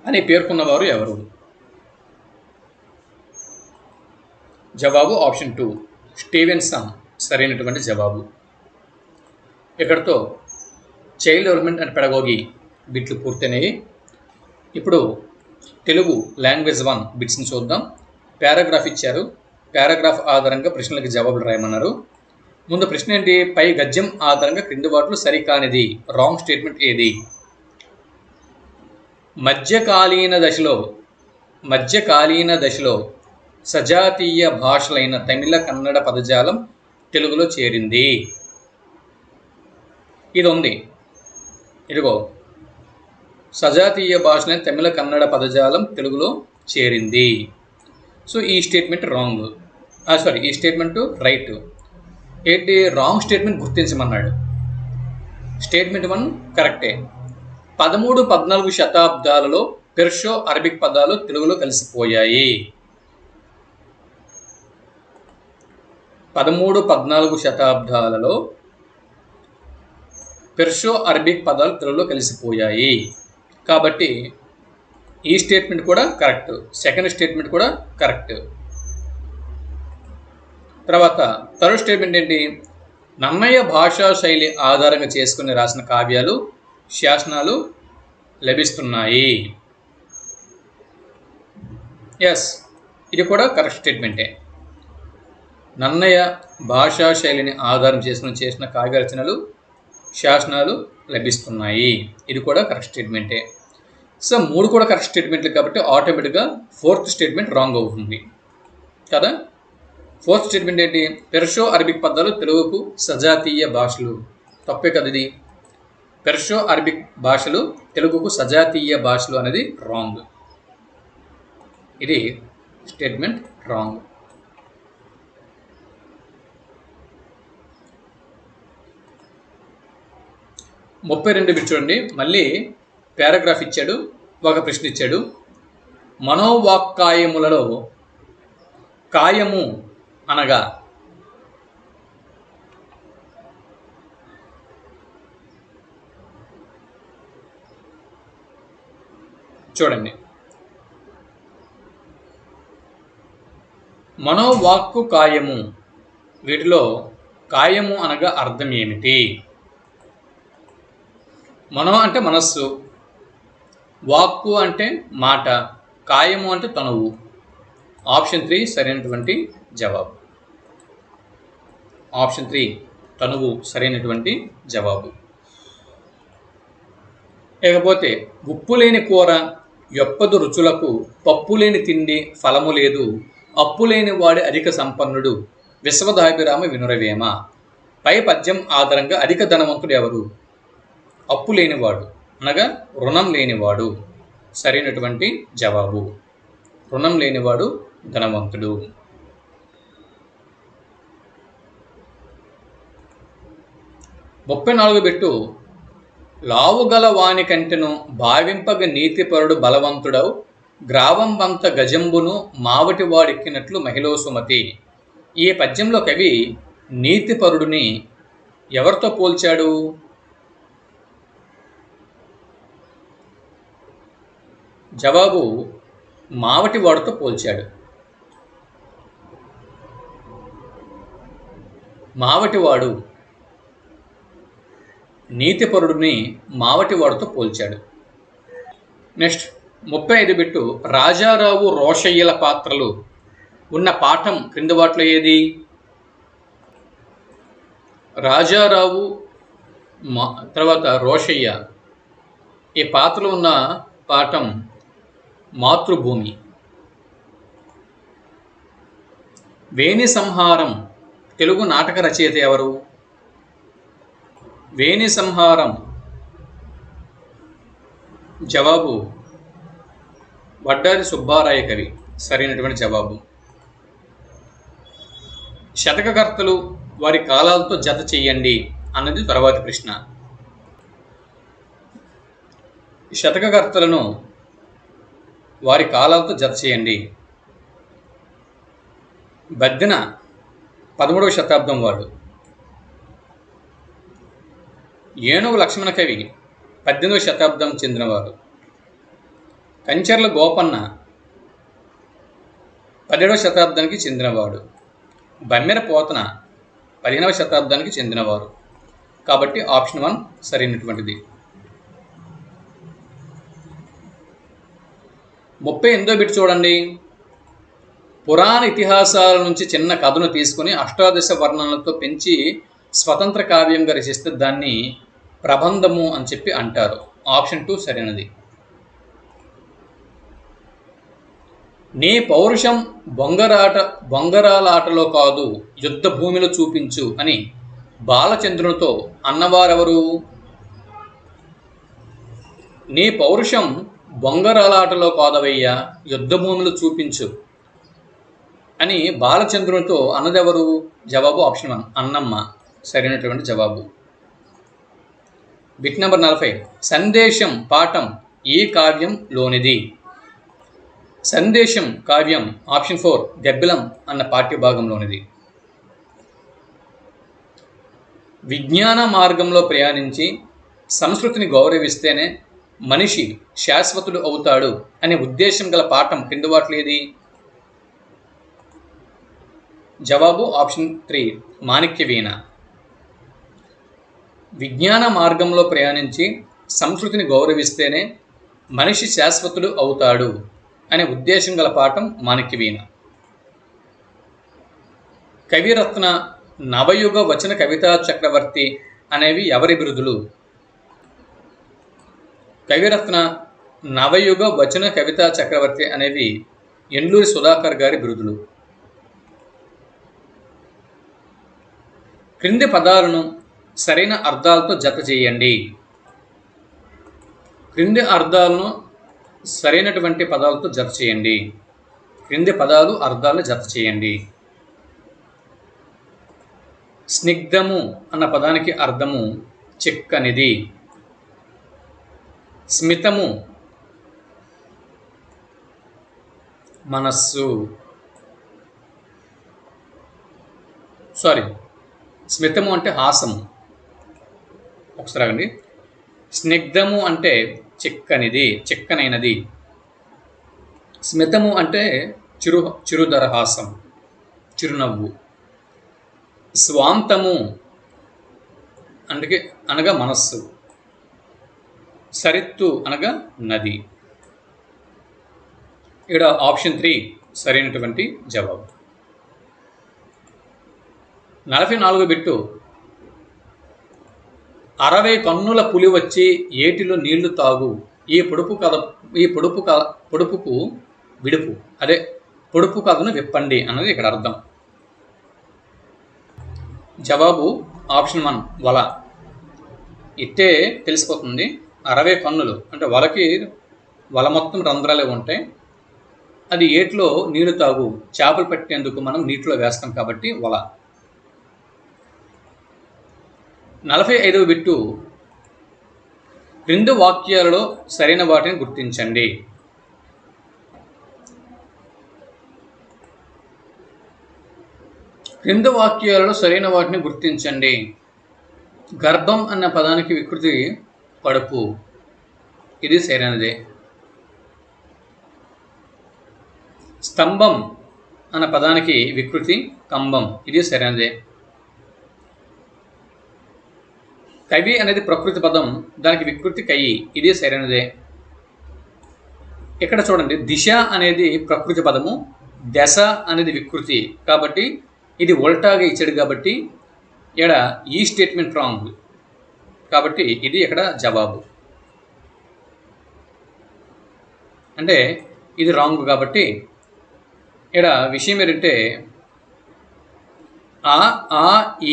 అని పేర్కొన్నవారు ఎవరు? జవాబు ఆప్షన్ 2 స్టీవెన్సన్ సరైనటువంటి జవాబు. ఇక్కడితో చైల్డ్ డెవలప్మెంట్ అండ్ పెడగోగి బిట్లు పూర్తయినాయి. ఇప్పుడు తెలుగు లాంగ్వేజ్ 1 బిట్స్ని చూద్దాం. పారాగ్రాఫ్ ఇచ్చారు. పారాగ్రాఫ్ ఆధారంగా ప్రశ్నలకు జవాబులు రాయమన్నారు. ముందు ప్రశ్న ఏంటి? పై గద్యం ఆధారంగా క్రింది వాటిలో సరికానిది రాంగ్ స్టేట్మెంట్ ఏది? మధ్యకాలీన దశలో సజాతీయ భాషలైన తమిళ కన్నడ పదజాలం తెలుగులో చేరింది. ఇది ఉంది, ఇదిగో సజాతీయ భాషలైన తమిళ కన్నడ పదజాలం తెలుగులో చేరింది. సో ఈ స్టేట్మెంట్ రాంగ్. ఈ స్టేట్మెంట్ రైట్. ఏంటి రాంగ్ స్టేట్మెంట్ గుర్తించమన్నాడు. స్టేట్మెంట్ 1 కరెక్టే. 13-14 శతాబ్దాలలో పెర్షో అరబిక్ పదాలు తెలుగులో కలిసిపోయాయి. 13-14 శతాబ్దాలలో పెర్షో అరబిక్ పదాలు తెలుగులో కలిసిపోయాయి. కాబట్టి ఈ స్టేట్మెంట్ కూడా కరెక్ట్, సెకండ్ స్టేట్మెంట్ కూడా కరెక్ట్. తర్వాత థర్డ్ స్టేట్మెంట్ ఏంటి? నన్నయ్య భాషా శైలి ఆధారంగా చేసుకుని రాసిన కావ్యాలు, శాసనాలు లభిస్తున్నాయి. ఎస్, ఇది కూడా కరెక్ట్ స్టేట్మెంటే. నన్నయ్య భాషా శైలిని ఆధారం చేసుకుని చేసిన కావ్య రచనలు, శాసనాలు లభిస్తున్నాయి. ఇది కూడా కరెక్ట్ స్టేట్మెంటే. సో 3 కూడా కరెక్ట్ స్టేట్మెంట్లు కాబట్టి ఆటోమేటిక్గా ఫోర్త్ స్టేట్మెంట్ రాంగ్ అవుతుంది కదా. ఫోర్త్ స్టేట్మెంట్ ఏంటి? పెర్షో అరబిక్ పదాలు తెలుగుకు సజాతీయ భాషలు. తప్పే కదా ఇది. పెర్షో అరబిక్ భాషలు తెలుగుకు సజాతీయ భాషలు అనేది రాంగ్. ఇది స్టేట్మెంట్ రాంగ్. ముప్పై 32 బిట్ చూడండి. మళ్ళీ పారాగ్రాఫ్ ఇచ్చాడు, ఒక ప్రశ్న ఇచ్చాడు. మనోవాక్కాయములలో కాయము అనగా చూడండి. మనోవాక్కు కాయము, వీటిలో కాయము అనగా అర్థం ఏమిటి? మనో అంటే మనస్సు, వాక్కు అంటే మాట, కాయము అంటే తనువు. ఆప్షన్ 3 సరైనటువంటి జవాబు. ఆప్షన్ 3 తనువు సరైనటువంటి జవాబు. ఇకపోతే ఉప్పు లేని కూర యొప్పదు రుచులకు, పప్పు లేని తిండి ఫలము లేదు, అప్పు లేని వాడి అధిక సంపన్నుడు, విశ్వదాభిరామ వినురవేమ. పై పద్యం ఆధారంగా అధిక ధనవంతుడు ఎవరు? అప్పు లేనివాడు అనగా రుణం లేనివాడు సరైనటువంటి జవాబు. రుణం లేనివాడు ధనవంతుడు. 34 బిట్టు. లావుగల వాని కంటెను భావింపగ నీతిపరుడు బలవంతుడవు, గ్రావంబంత గజంబును మావటి వాడెక్కినట్లు మహిళ సుమతి. ఈ పద్యంలో కవి నీతిపరుడిని ఎవరితో పోల్చాడు? జవాబు మావటి వాడితో పోల్చాడు. మావటివాడు నీతిపరుడిని మావటివాడితో పోల్చాడు. Next 35 bit. రాజారావు రోషయ్యల పాత్రలు ఉన్న పాఠం క్రింది వాటిలో ఏది? రాజారావు తర్వాత రోషయ్య ఈ పాత్రలు ఉన్న పాఠం మాతృభూమి. వేణి సంహారం తెలుగు నాటక రచయిత ఎవరు? వేణి సంహారం జవాబు వడ్డాది సుబ్బారాయ కవి సరైనటువంటి జవాబు. శతకకర్తలు వారి కాలాలతో జత చెయ్యండి అన్నది తర్వాతి ప్రశ్న. శతకకర్తలను వారి కాలాలతో జత చేయండి. బద్దెన 13వ శతాబ్దం వాడు. ఏనుగు లక్ష్మణ కవి 18వ శతాబ్దం చెందినవారు. కంచర్ల గోపన్న 17వ శతాబ్దానికి చెందినవాడు. బమ్మెర పోతన 15వ శతాబ్దానికి చెందినవారు. కాబట్టి ఆప్షన్ 1 సరైనటువంటిది. 38వ బిట్ చూడండి. పురాణ ఇతిహాసాల నుంచి చిన్న కథను తీసుకుని అష్టాదశ వర్ణనలతో పెంచి స్వతంత్ర కావ్యంగా రచిస్తే దాన్ని ప్రబంధము అని చెప్పి అంటారు. ఆప్షన్ 2 సరైనది. నీ పౌరుషం బొంగరాలాటలో కాదు యుద్ధ భూమిలో చూపించు అని బాలచంద్రునితో అన్నవారెవరు? నీ పౌరుషం బొంగరాలాటలో కాదవయ్యా యుద్ధ భూమిలో చూపించు అని బాలచంద్రునితో అన్నదెవరు? జవాబు ఆప్షన్ 1 అన్నమ్మ సరైనటువంటి జవాబు. Bit number 40. సందేశం పాఠం ఈ కావ్యంలోనిది. సందేశం కావ్యం ఆప్షన్ 4 గబ్బిలం అన్న పాఠ్యభాగంలోనిది. విజ్ఞాన మార్గంలో ప్రయాణించి సంస్కృతిని గౌరవిస్తేనే మనిషి శాశ్వతుడు అవుతాడు అనే ఉద్దేశం గల పాఠం కింది వాటిలో ఏది? జవాబు ఆప్షన్ 3 మాణిక్యవీణ. విజ్ఞాన మార్గంలో ప్రయాణించి సంస్కృతిని గౌరవిస్తేనే మనిషి శాశ్వతుడు అవుతాడు అనే ఉద్దేశం గల పాఠం మాణిక్యవీణ. కవిరత్న, నవయుగ వచన కవితా చక్రవర్తి అనేవి ఎవరి బిరుదులు? కవిరత్న, నవయుగ వచన కవితా చక్రవర్తి అనేవి ఎండ్లూరి సుధాకర్ గారి బిరుదులు. క్రింది పదాలను సరైన అర్థాలతో జత చేయండి. క్రింది అర్థాలను సరైనటువంటి పదాలతో జత చేయండి. క్రింది పదాలు అర్థాలను జత చేయండి. స్నిగ్ధము అన్న పదానికి అర్థము చిక్కనిది. స్మితము మనస్సు. స్మితము అంటే హాసము. ఒకసారి ఆగండి. స్నిగ్ధము అంటే చిక్కనిది, చిక్కనైనది. స్మితము అంటే చిరుదరహాసం, చిరునవ్వు. స్వాంతము అనగా మనస్సు. సరిత్తు అనగా నది. ఇక్కడ ఆప్షన్ 3 సరైనటువంటి జవాబు. 44 బిట్టు. 60 కన్నుల పులి వచ్చి ఏటిలో నీళ్లు తాగు, ఈ పొడుపుకు విడుపు. అదే పొడుపు కథను విప్పండి అన్నది ఇక్కడ అర్థం. జవాబు ఆప్షన్ 1 వల. ఇట్టే తెలిసిపోతుంది. 60 కన్నులు అంటే వల మొత్తం రంధ్రాలే ఉంటాయి. అది ఏట్లో నీళ్లు తాగు, చేపలు పట్టేందుకు మనం నీటిలో వేస్తాం కాబట్టి వల. 45వ బిట్టు. క్రింది వాక్యాలలో సరైన వాటిని గుర్తించండి. క్రింది వాక్యాలలో సరైన వాటిని గుర్తించండి. గర్భం అన్న పదానికి వికృతి కడుపు, ఇది సరైనదే. స్తంభం అన్న పదానికి వికృతి కంబం, ఇది సరైనదే. కవి అనేది ప్రకృతి పదం, దానికి వికృతి కయి, ఇది సరైనదే. ఇక్కడ చూడండి, దిశ అనేది ప్రకృతి పదము, దశ అనేది వికృతి, కాబట్టి ఇది ఉల్టాగా ఇచ్చాడు కాబట్టి ఇక్కడ ఈ స్టేట్మెంట్ రాంగ్, కాబట్టి ఇది ఇక్కడ జవాబు. అంటే ఇది రాంగ్ కాబట్టి ఇక్కడ విషయం ఏంటంటే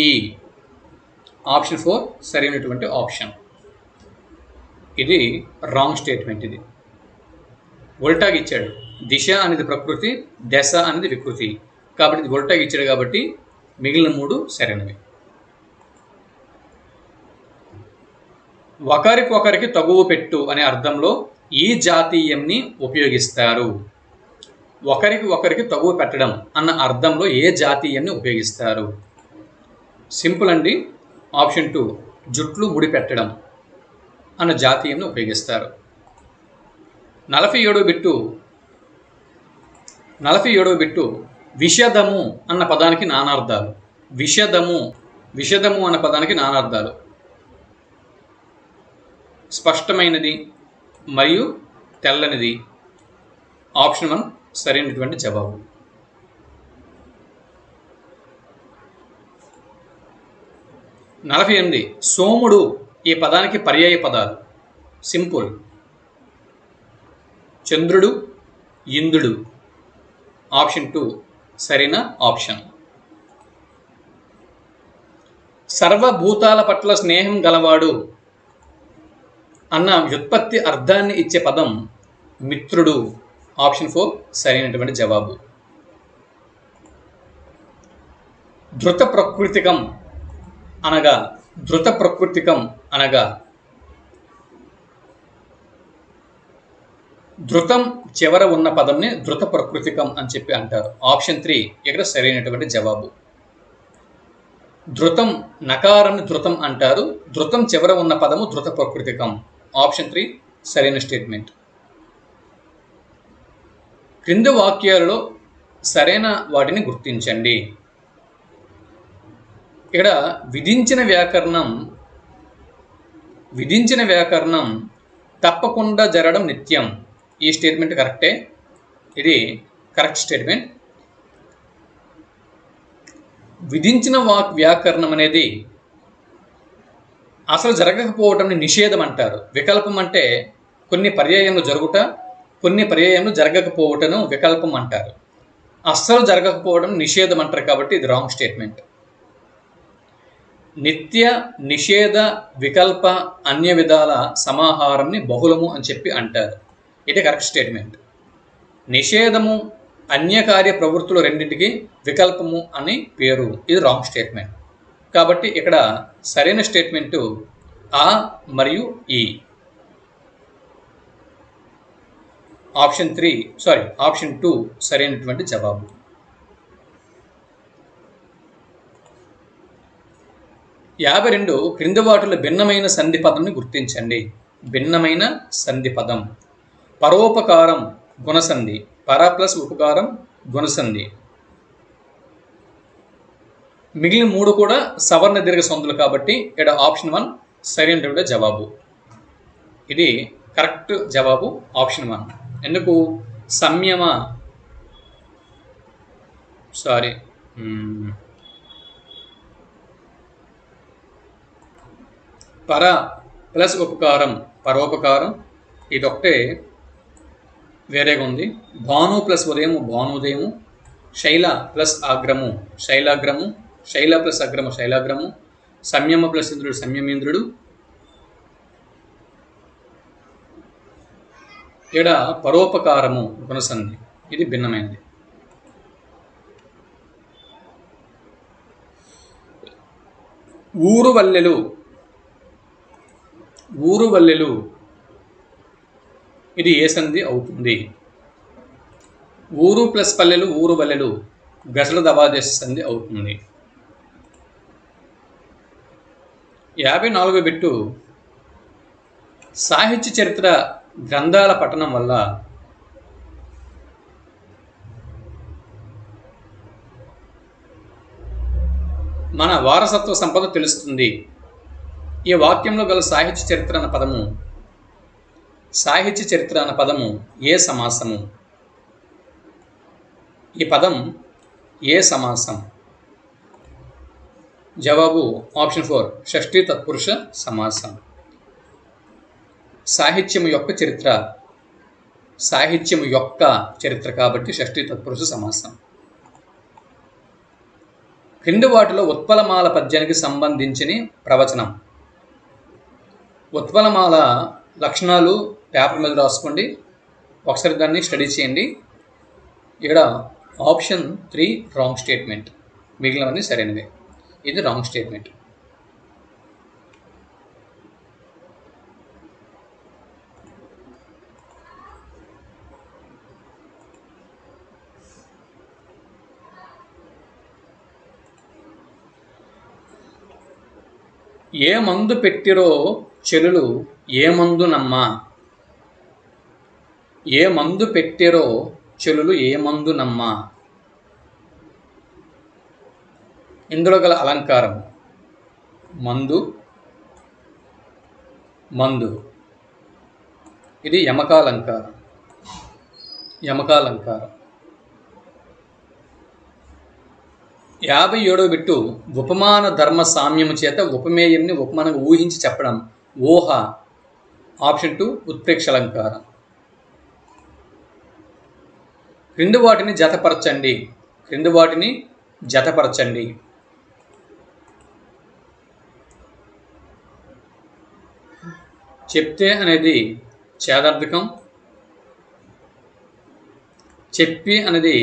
ఈ ఆప్షన్ 4 సరైనటువంటి ఆప్షన్. ఇది రాంగ్ స్టేట్మెంట్. ఇది ఉల్టాగా ఇచ్చాడు. దిశ అనేది ప్రకృతి, దశ అనేది వికృతి, కాబట్టి ఇది ఉల్టాగా ఇచ్చాడు కాబట్టి మిగిలిన 3 సరైనవి. ఒకరికొకరికి తగువ పెట్టు అనే అర్థంలో ఈ జాతీయంని ఉపయోగిస్తారు. ఒకరికి ఒకరికి తగువ పెట్టడం అన్న అర్థంలో ఏ జాతీయాన్ని ఉపయోగిస్తారు? సింపుల్ అండి. ఆప్షన్ 2 జుట్లు ముడి పెట్టడం అన్న జాతీయాన్ని ఉపయోగిస్తారు. 47వ బిట్టు. విషదము అన్న పదానికి నానార్థాలు. విషదము అన్న పదానికి నానార్థాలు. స్పష్టమైనది మరియు తెల్లనిది. ఆప్షన్ 1 సరైనటువంటి జవాబు. 48 సోముడు ఈ పదానికి పర్యాయ పదాలు. సింపుల్. చంద్రుడు, ఇంద్రుడు. ఆప్షన్ 2 సరైన ఆప్షన్. సర్వభూతాల పట్ల స్నేహం గలవాడు అన్న వ్యుత్పత్తి అర్థాన్ని ఇచ్చే పదం మిత్రుడు. ఆప్షన్ 4 సరైనటువంటి జవాబు. ధృత ప్రకృతికం అనగా ధృతం చివర ఉన్న పదంని ధృత ప్రకృతికం అని చెప్పి అంటారు. ఆప్షన్ 3 ఇక్కడ సరైనటువంటి జవాబు. ధృతం నకారాన్ని ధృతం అంటారు. ధృతం చివర ఉన్న పదము ధృత ప్రకృతికం. ఆప్షన్ 3 సరైన స్టేట్మెంట్. క్రింది వాక్యాలలో సరైన వాటిని గుర్తించండి. ఇక్కడ విధించిన వ్యాకరణం తప్పకుండా జరగడం నిత్యం. ఈ స్టేట్మెంట్ కరెక్టే. ఇది కరెక్ట్ స్టేట్మెంట్. విధించిన వ్యాకరణం అనేది అసలు జరగకపోవటం నిషేధం అంటారు. వికల్పం అంటే కొన్ని పర్యాయంలో జరుగుట, కొన్ని పర్యాయంలో జరగకపోవటను వికల్పం అంటారు. అస్సలు జరగకపోవడం నిషేధం అంటారు. కాబట్టి ఇది రాంగ్ స్టేట్మెంట్. నిత్య, నిషేధ, వికల్ప, అన్య విధాల సమాహారంని బహుళము అని చెప్పి అంటారు. ఇది కరెక్ట్ స్టేట్మెంట్. నిషేధము, అన్యకార్య ప్రవృత్తులు రెండింటికి వికల్పము అని పేరు. ఇది రాంగ్ స్టేట్మెంట్. కాబట్టి ఇక్కడ సరైన స్టేట్మెంటు ఆ మరియు ఈ. ఆప్షన్ 2 సరైనటువంటి జవాబు. యాభై 52 క్రింది వాటిలో భిన్నమైన సంధి పదంని గుర్తించండి. భిన్నమైన సంధి పదం పరోపకారం గుణసంధి. పర ప్లస్ ఉపకారం గుణసంధి. మిగిలిన 3 కూడా సవర్ణ దీర్ఘ సంధులు. కాబట్టి ఇక్కడ ఆప్షన్ 1 సరైనటువంటి జవాబు. ఇది కరెక్ట్ జవాబు ఆప్షన్ 1. ఎందుకు? సంయమ పర ప్లస్ ఉపకారం పరోపకారం, ఇదొకటే వేరేగా ఉంది. భాను ప్లస్ ఉదయము భానుదయము, శైల ప్లస్ ఆగ్రము శైలాగ్రము, శైల ప్లస్ అగ్రము శైలాగ్రము, సంయమ ప్లస్ ఇంద్రుడు సంయమేంద్రుడు. ఇక్కడ పరోపకారము గుణసంధి. ఇది భిన్నమైనది. ఊరువల్లెలు ఇది ఏ సంధి అవుతుంది? ఊరు ప్లస్ పల్లెలు ఊరువల్లెలు గసల దవాదేశ సంధి అవుతుంది. 54వ బిట్టు సాహిత్య చరిత్ర గ్రంథాల పఠనం వల్ల మన వారసత్వ సంపద తెలుస్తుంది. ఈ వాక్యంలో గల సాహిత్య చరిత్ర అన్న పదము ఏ సమాసము? ఈ పదం ఏ సమాసం? జవాబు ఆప్షన్ 4 షష్ఠీ తత్పురుష సమాసం. సాహిత్యము యొక్క చరిత్ర కాబట్టి షష్ఠీ తత్పురుష సమాసం. క్రింది వాటిలో ఉత్పలమాల పద్యానికి సంబంధించిన ప్రవచనం. ఉత్పలమాల లక్షణాలు పేపర్ మీద రాసుకోండి. ఒకసారి దాన్ని స్టడీ చేయండి. ఇక్కడ ఆప్షన్ 3 రాంగ్ స్టేట్మెంట్. మిగిలినవన్నీ సరైనవే. ఇది రాంగ్ స్టేట్మెంట్. ఏ మందు పెట్టిరో చెలులు ఏ మందు నమ్మ. ఏ మందు పెట్టిరో చెలులు ఏ మందు నమ్మ. ఇందులో గల అలంకారం మందు ఇది యమకాలంకారం. 57వ బిట్టు ఉపమాన ధర్మ సామ్యము చేత ఉపమేయంని ఉపమానంగా ఊహించి చెప్పడం ఊహ. ఆప్షన్ 2 ఉత్ప్రేక్ష అలంకారం. క్రింది వాటిని జతపరచండి. చెప్తే అనేది ఛేదార్థకం, చెప్పి అనేది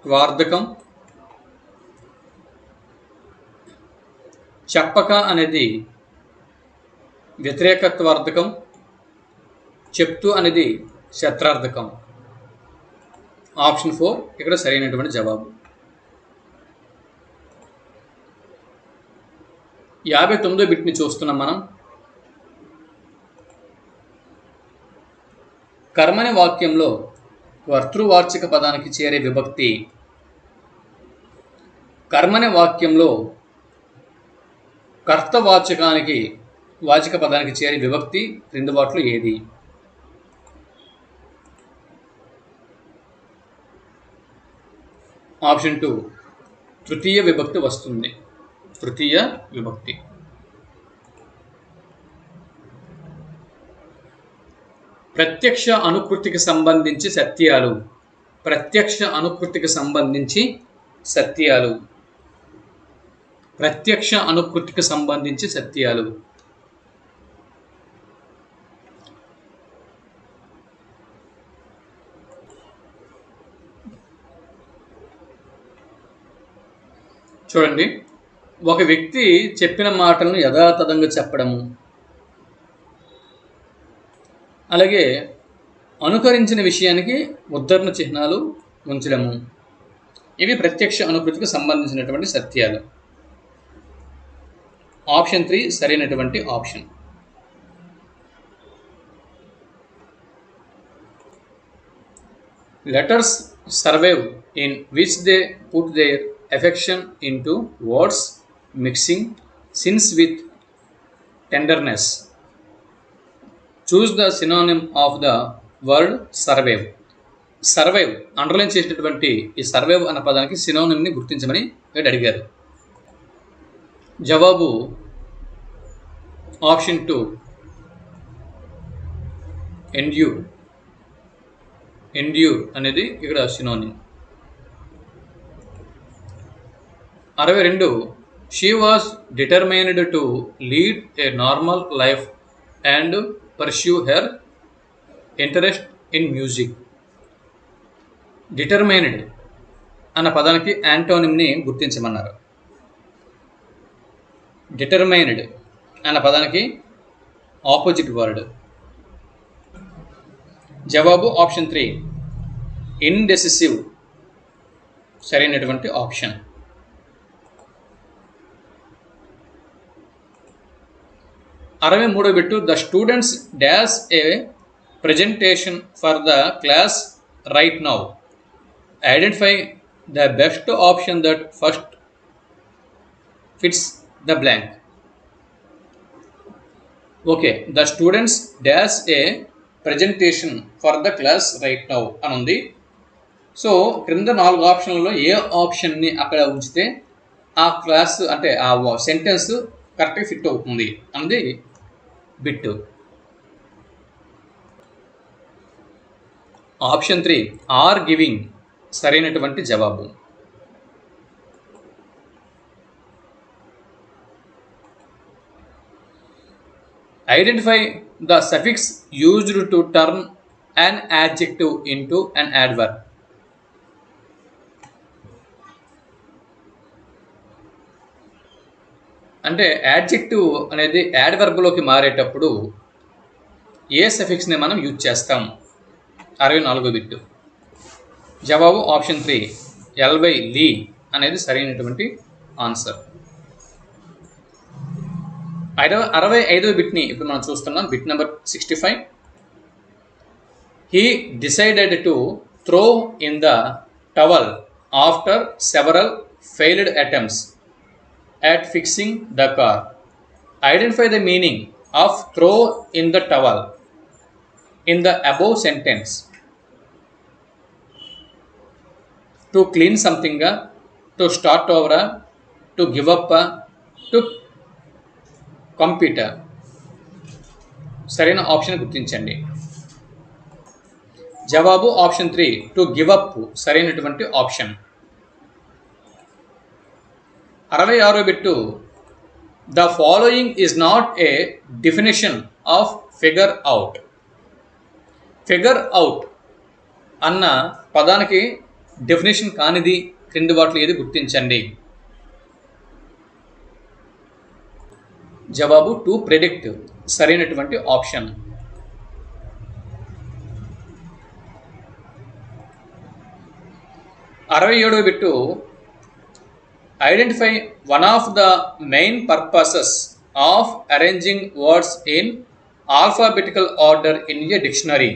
వార్ధకం, చెప్పక అనేది వ్యతిరేకత్వార్థకం, చెప్తూ అనేది శత్రార్థకం. ఆప్షన్ 4 ఇక్కడ సరైనటువంటి జవాబు. 59వ బిట్ని చూస్తున్నాం మనం. కర్మని వాక్యంలో కర్తృవాచక పదానికి చేరే విభక్తి. కర్మని వాక్యంలో కర్తవాచక పదానికి చేరే విభక్తి క్రింది వాటిలో ఏది? ఆప్షన్ 2 తృతీయ విభక్తి వస్తుంది. తృతీయ విభక్తి. ప్రత్యక్ష అనుకృతికి సంబంధించి సత్యాలు. ప్రత్యక్ష అనుకృతికి సంబంధించి సత్యాలు. ప్రత్యక్ష అనుకృతికి సంబంధించి సత్యాలు. చూడండి, ఒక వ్యక్తి చెప్పిన మాటలను యథాతథంగా చెప్పడము, అలాగే అనుకరించిన విషయానికి ఉద్ధరణ చిహ్నాలు ఉంచడము, ఇవి ప్రత్యక్ష అనుకృతికి సంబంధించినటువంటి సత్యాలు. ఆప్షన్ 3 సరైనటువంటి option. Letters survive in which they put their affection into words, mixing sins with tenderness. Choose the synonym of the word survive. Survive underline చేసినటువంటి ఈ సర్వైవ్ అన్న పదానికి సినోనిమ్ని గుర్తించమని ఇక్కడ అడిగారు. జవాబు ఆప్షన్ 2 endure. endure అనేది ఇక్కడ synonym. 62 she was determined to lead a normal life and pursue her interest in music. determined అన్న పదానికి యాంటోనిమ్ని గుర్తించమన్నారు. determined అన్న పదానికి ఆపోజిట్ వర్డ్. జవాబు ఆప్షన్ 3 indecisive సరైనటువంటి ఆప్షన్. 63వ bit the students dash a presentation for the class right now. Identify the best option that first fits the blank. Okay, the students dash a presentation for the class right now అని ఉంది. So క్రింద 4 ఆప్షన్లలో ఏ ఆప్షన్ని అక్కడ ఉంచితే ఆ class అంటే ఆ sentence కరెక్ట్గా ఫిట్ అవుతుంది అన్నది బిట్. ఆప్షన్ 3 ఆర్ గివింగ్ సరైనటువంటి జవాబు. Identify the suffix used to turn an adjective into an adverb. అంటే యాడ్జెక్టివ్ అనేది యాడ్వర్బ్లోకి మారేటప్పుడు ఏ సఫిక్స్ని మనం యూజ్ చేస్తాం? 64వ బిట్టు. జవాబు ఆప్షన్ 3 ఎల్ బై లీ అనేది సరైనటువంటి ఆన్సర్. 65వ బిట్ని ఇప్పుడు మనం చూస్తున్నాం. Bit number 65. He decided to throw in the towel after several failed attempts at fixing the car. Identify the meaning of throw in the towel in the above sentence. To clean something, to start over, to give up, to compete. సరైన option గుర్తించండి. జవాబు option 3 to give up సరైనటువంటి option. 66వ bit the following is not a definition of figure out. Figure out అన్న పదానికి definition కానిది క్రింది వాటిలో ఏది గుర్తించండి? జవాబు టు ప్రెడిక్ట్ సరైనటువంటి ఆప్షన్. 67వ bit identify one of the main purposes of arranging words in alphabetical order in a dictionary.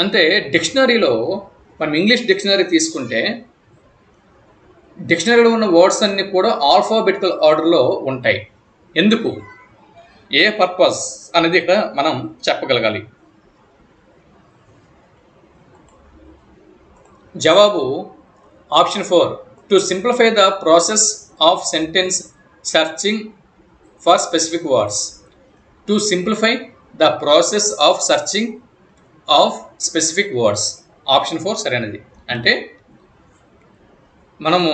అంటే డిక్షనరీలో మనం ఇంగ్లీష్ డిక్షనరీ తీసుకుంటే డిక్షనరీలో ఉన్న వర్డ్స్ అన్నీ కూడా ఆల్ఫాబెటికల్ ఆర్డర్లో ఉంటాయి. ఎందుకు, ఏ పర్పస్ అనేది ఇక్కడ మనం చెప్పగలగాలి. జవాబు option 4, to simplify the process of sentence searching for specific words. To simplify the process of searching of specific words. Option 4 సరైనది. అంటే మనము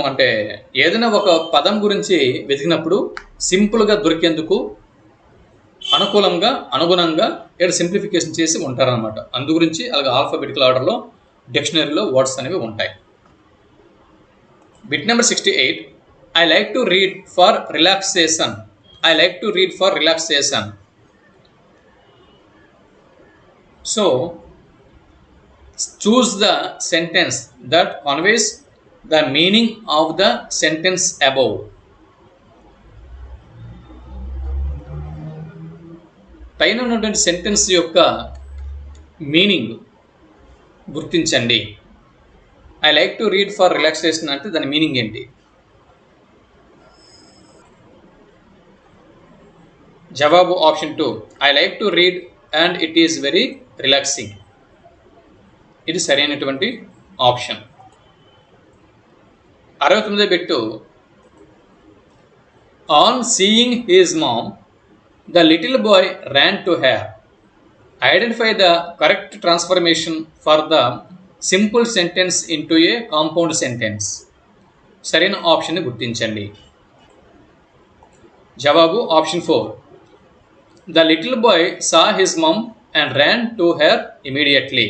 ఏదైనా ఒక పదం గురించి వెతికినప్పుడు సింపుల్గా దొరికేందుకు అనుగుణంగా ఇక్కడ సింప్లిఫికేషన్ చేసి ఉంటారనమాట. అందు గురించి అలాగే ఆల్ఫాబెటికల్ ఆర్డర్లో డిక్షనరీలో వర్డ్స్ అనేవి ఉంటాయి. Bit number 68, I like to read for relaxation. I like to read for relaxation. So choose the sentence that conveys the meaning of the sentence above. పైన ఉన్నటువంటి సెంటెన్స్ యొక్క మీనింగ్ గుర్తించండి. I like to read for relaxation అంటే దాని meaning ఏంటి? జవాబు option 2, I like to read and it is very relaxing. ఇది సరైనటువంటి option. 69 bit, on seeing his mom the little boy ran to her. Identify the correct transformation for the simple sentence into a compound sentence. సరైన ఆప్షన్ని గుర్తించండి. జవాబు option 4, the little boy saw his mum and ran to her immediately.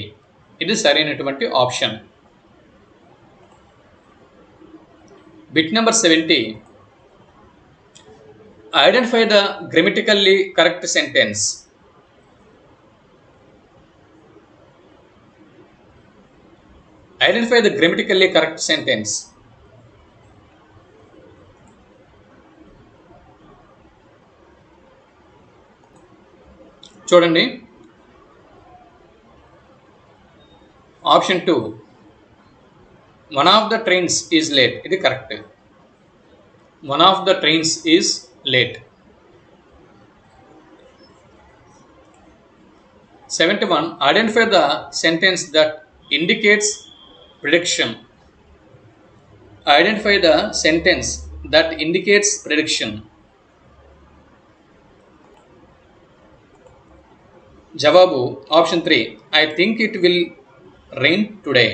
ఇది సరైనటువంటి option. Bit number 70, identify the grammatically correct sentence. Identify the grammatically correct sentence. చూడండి, option 2, one of the trains is late. ఇది correct. One of the trains is late. 71, identify the sentence that indicates prediction. Identify the sentence that indicates prediction. జవాబు option 3, I think it will rain today.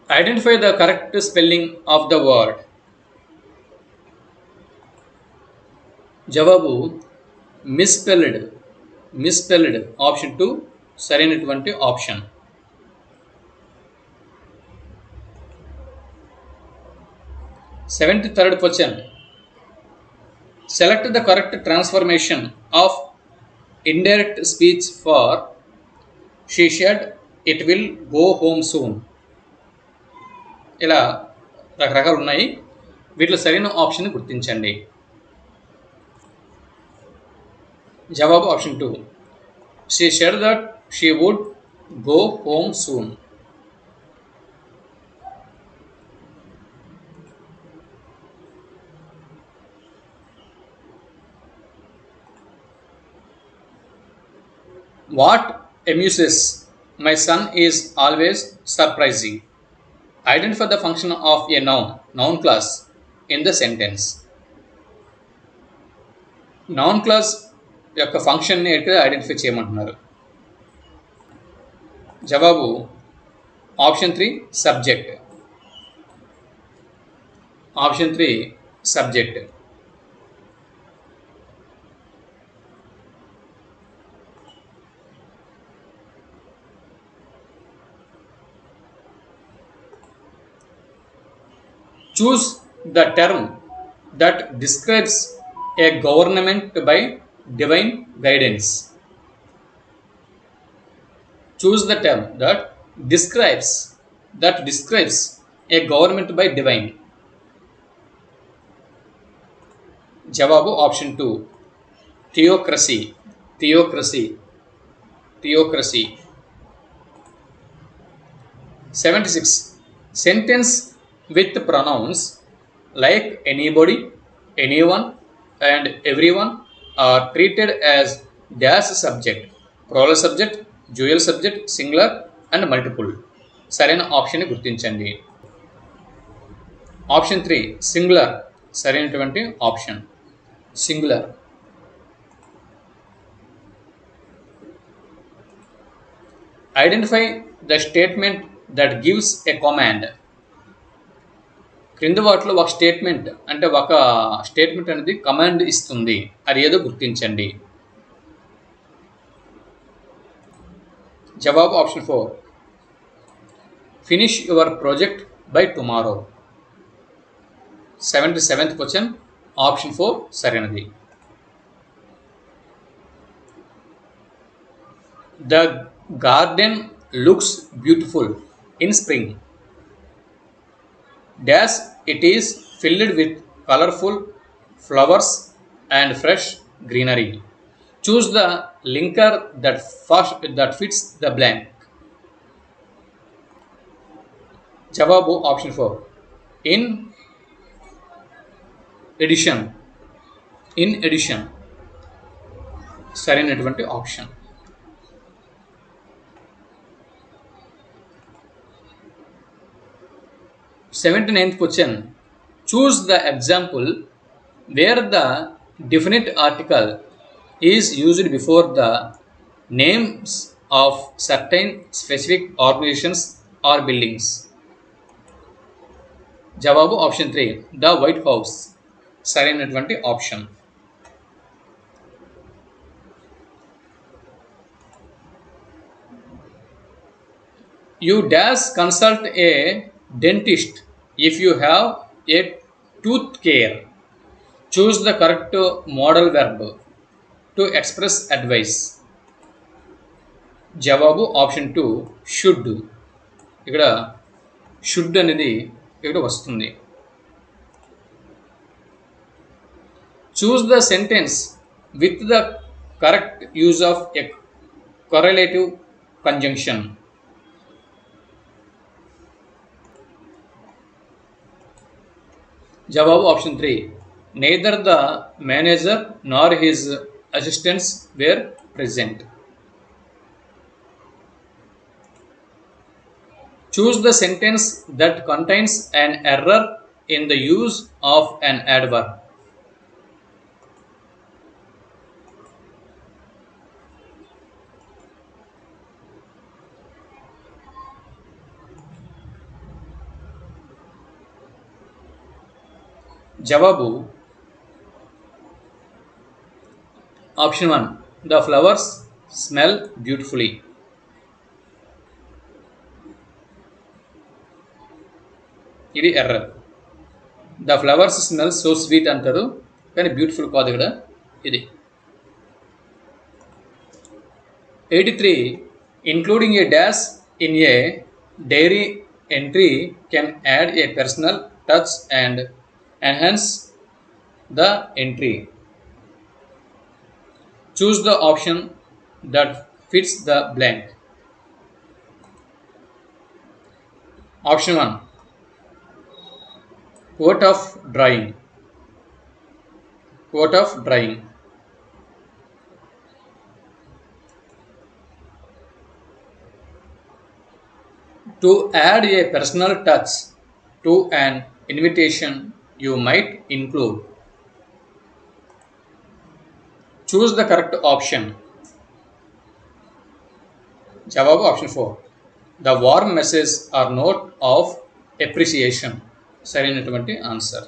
Identify the correct spelling of the word. జవాబు మిస్స్పెల్డ్. Option 2 సరైనటువంటి option. 73rd question, select the correct transformation of indirect speech for she said it will go home soon. ఇలా రకరకాలు ఉన్నాయి. వీటిలో సరైన option గుర్తించండి. జవాబు option 2, she said that she would go home soon. What amuses my son is always surprising. Identify the function of a noun class in the sentence. Noun class యొక్క ఫంక్షన్ని ఇక్కడ ఐడెంటిఫై చేయమంటున్నారు. జవాబు option 3 subject. Option 3 subject. Choose the term that describes a government by divine guidance. Choose the term describes that describes a government by divine. జవాబు option 2 theocracy. Theocracy. Theocracy. 76. Sentence with pronouns like anybody, anyone, and everyone are treated as dash subject, plural subject, dual subject, singular and multiple. సరైన option గుర్తించండి. Option 3 singular సరైనటువంటి option. Singular. Identify the statement that gives a command. క్రింది వాటిలో ఒక statement అనేది command ఇస్తుంది, అది ఏదో గుర్తించండి. జవాబు option 4 finish your project by tomorrow. 77th question option 4 సరైనది. The garden looks beautiful in spring. Dash it is filled with colorful flowers and fresh greenery. Choose the linker that fits the blank. Jawabu option 4 in addition. In addition సరైనటువంటి option. Seventy-ninth question. Choose the example where the definite article is used before the names of certain specific organizations or buildings. జవాబు option 3 the white house సరైనటువంటి option. You dash consult a dentist if you have a tooth care. Choose the correct modal verb to express advice. జవాబు option 2 should. ఇక్కడ should అనేది ఇక్కడ వస్తుంది. Choose the sentence with the correct use of a correlative conjunction. జవాబు option 3 neither the manager nor his assistants were present. Choose the sentence that contains an error in the use of an adverb. జవాబు option 1 the flowers smell beautifully. ఇది error. The flowers smell so sweet అంటారు, కానీ beautiful కాదు ఇక్కడ ఇది. 83 including a dash in a diary entry can add a personal touch and enhance the entry. Choose the option that fits the blank. Option 1 quote of drawing. Quote of drawing. To add a personal touch to an invitation you might include. Choose the correct option. జవాబు option 4 the warm message or note of appreciation సరైనటువంటి answer.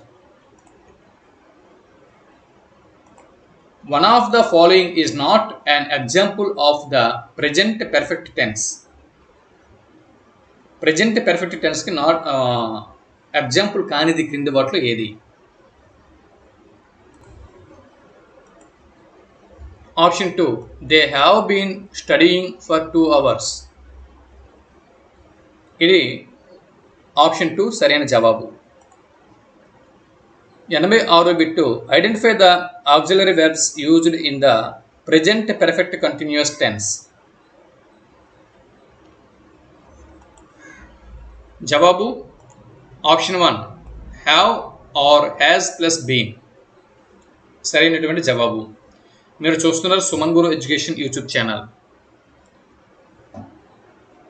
One of the following is not an example of the present perfect tense. Present perfect టెన్స్కి not example కానిది క్రింది వాటిలో ఏది? Option 2, they have been studying for 2 hours. ఇది option 2 సరైన జవాబు. 86వ bit, identify the auxiliary verbs used in the present perfect continuous tense. జవాబు option 1, have or has plus been సరైనటువంటి జవాబు. మీరు చూస్తున్నారు సుమన్ గురు ఎడ్యుకేషన్ యూట్యూబ్ ఛానల్.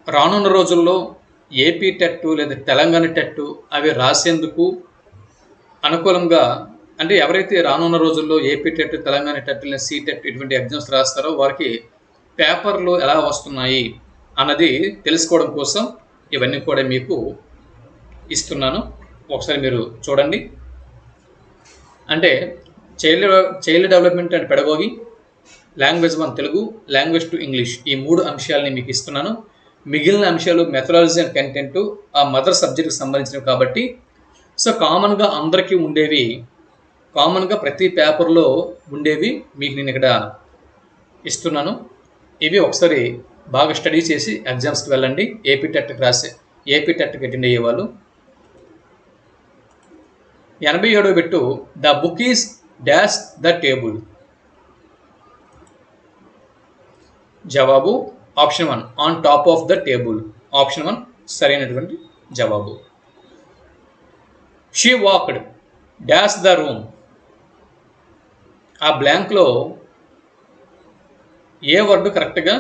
రానున్న రోజుల్లో ఏపీ టెట్ లేదా తెలంగాణ టెట్ అవి రాసేందుకు అనుకూలంగా, అంటే ఎవరైతే రానున్న రోజుల్లో AP TET, Telangana TET, CTET ఇటువంటి ఎగ్జామ్స్ రాస్తారో వారికి పేపర్లు ఎలా వస్తున్నాయి అన్నది తెలుసుకోవడం కోసం ఇవన్నీ కూడా మీకు ఇస్తున్నాను. ఒకసారి మీరు చూడండి. అంటే child development and pedagogy, language 1 Telugu, language 2 English, ఈ 3 అంశాలని మీకు ఇస్తున్నాను. మిగిలిన అంశాలు మెథడాలజీ అండ్ కంటెంట్ ఆ మదర్ సబ్జెక్ట్కి సంబంధించినవి కాబట్టి సో కామన్గా అందరికీ ఉండేవి, కామన్గా ప్రతి పేపర్లో ఉండేవి మీకు నేను ఇక్కడ ఇస్తున్నాను. ఇవి ఒకసారి బాగా స్టడీ చేసి ఎగ్జామ్స్కి వెళ్ళండి. ఏపీ టెట్కి అటెండ్ అయ్యేవాళ్ళు. 87వ bit, the book is dash the table. జవాబు option 1, on top of the table. Option 1 సరైనటువంటి జవాబు. She walked dash the room. ఆ బ్లాంక్లో ఏ వర్డ్ కరెక్ట్గా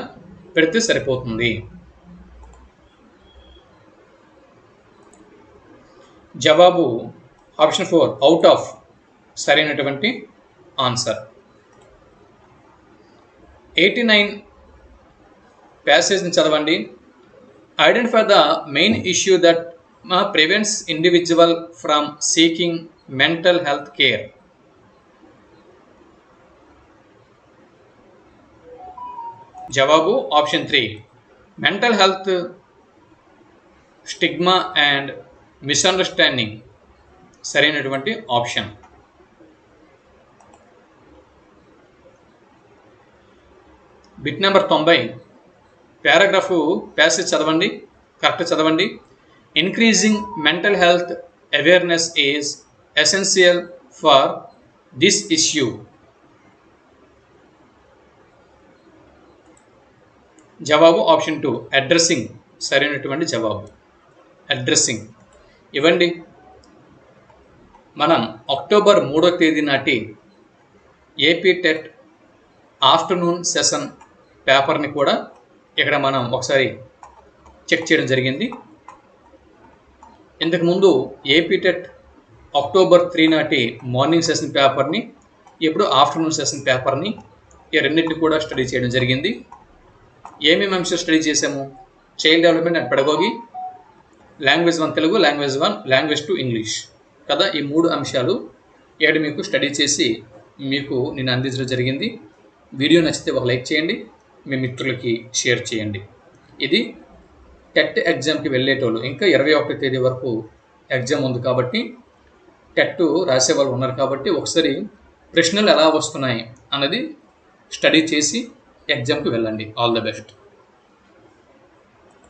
పెడితే సరిపోతుంది? జవాబు ఆప్షన్ 4, అవుట్ ఆఫ్ సరైనటువంటి ఆన్సర్. 89 ప్యాసేజ్ని చదవండి. Identify the main issue that prevents individual from seeking mental health care. జవాబు option 3, mental health stigma and misunderstanding సరైనటువంటి ఆప్షన్. బిట్ నెంబర్ 90 ప్యాసేజ్ చదవండి, కరెక్ట్ చదవండి. Increasing mental health awareness is essential for this issue. జవాబు option 2, addressing సరైనటువంటి జవాబు. Addressing ఇవ్వండి. మనం October 3వ తేదీ నాటి ఏపీ టెట్ ఆఫ్టర్నూన్ సెషన్ పేపర్ని కూడా ఇక్కడ మనం ఒకసారి చెక్ చేయడం జరిగింది. ఇంతకుముందు ఏపీ టెట్ అక్టోబర్ 3 నాటి మార్నింగ్ సెషన్ పేపర్ని, ఇప్పుడు ఆఫ్టర్నూన్ సెషన్ పేపర్ని, ఈ రెండింటిని కూడా స్టడీ చేయడం జరిగింది. ఏమేమి అంశాలు స్టడీ చేసాము? Child development and pedagogy, language 1 Telugu, language 2 English కదా. ఈ 3 అంశాలు ఇక్కడ మీకు స్టడీ చేసి మీకు నేను అందించడం జరిగింది. వీడియో నచ్చితే ఒక లైక్ చేయండి, మీ మిత్రులకి షేర్ చేయండి. ఇది టెట్ ఎగ్జామ్కి వెళ్ళేటోళ్ళు, ఇంకా 21వ తేదీ వరకు ఎగ్జామ్ ఉంది కాబట్టి, టెట్ రాసేవాళ్ళు ఉన్నారు కాబట్టి ఒకసారి ప్రశ్నలు ఎలా వస్తున్నాయి అన్నది స్టడీ చేసి ఎగ్జామ్కి వెళ్ళండి. All the best.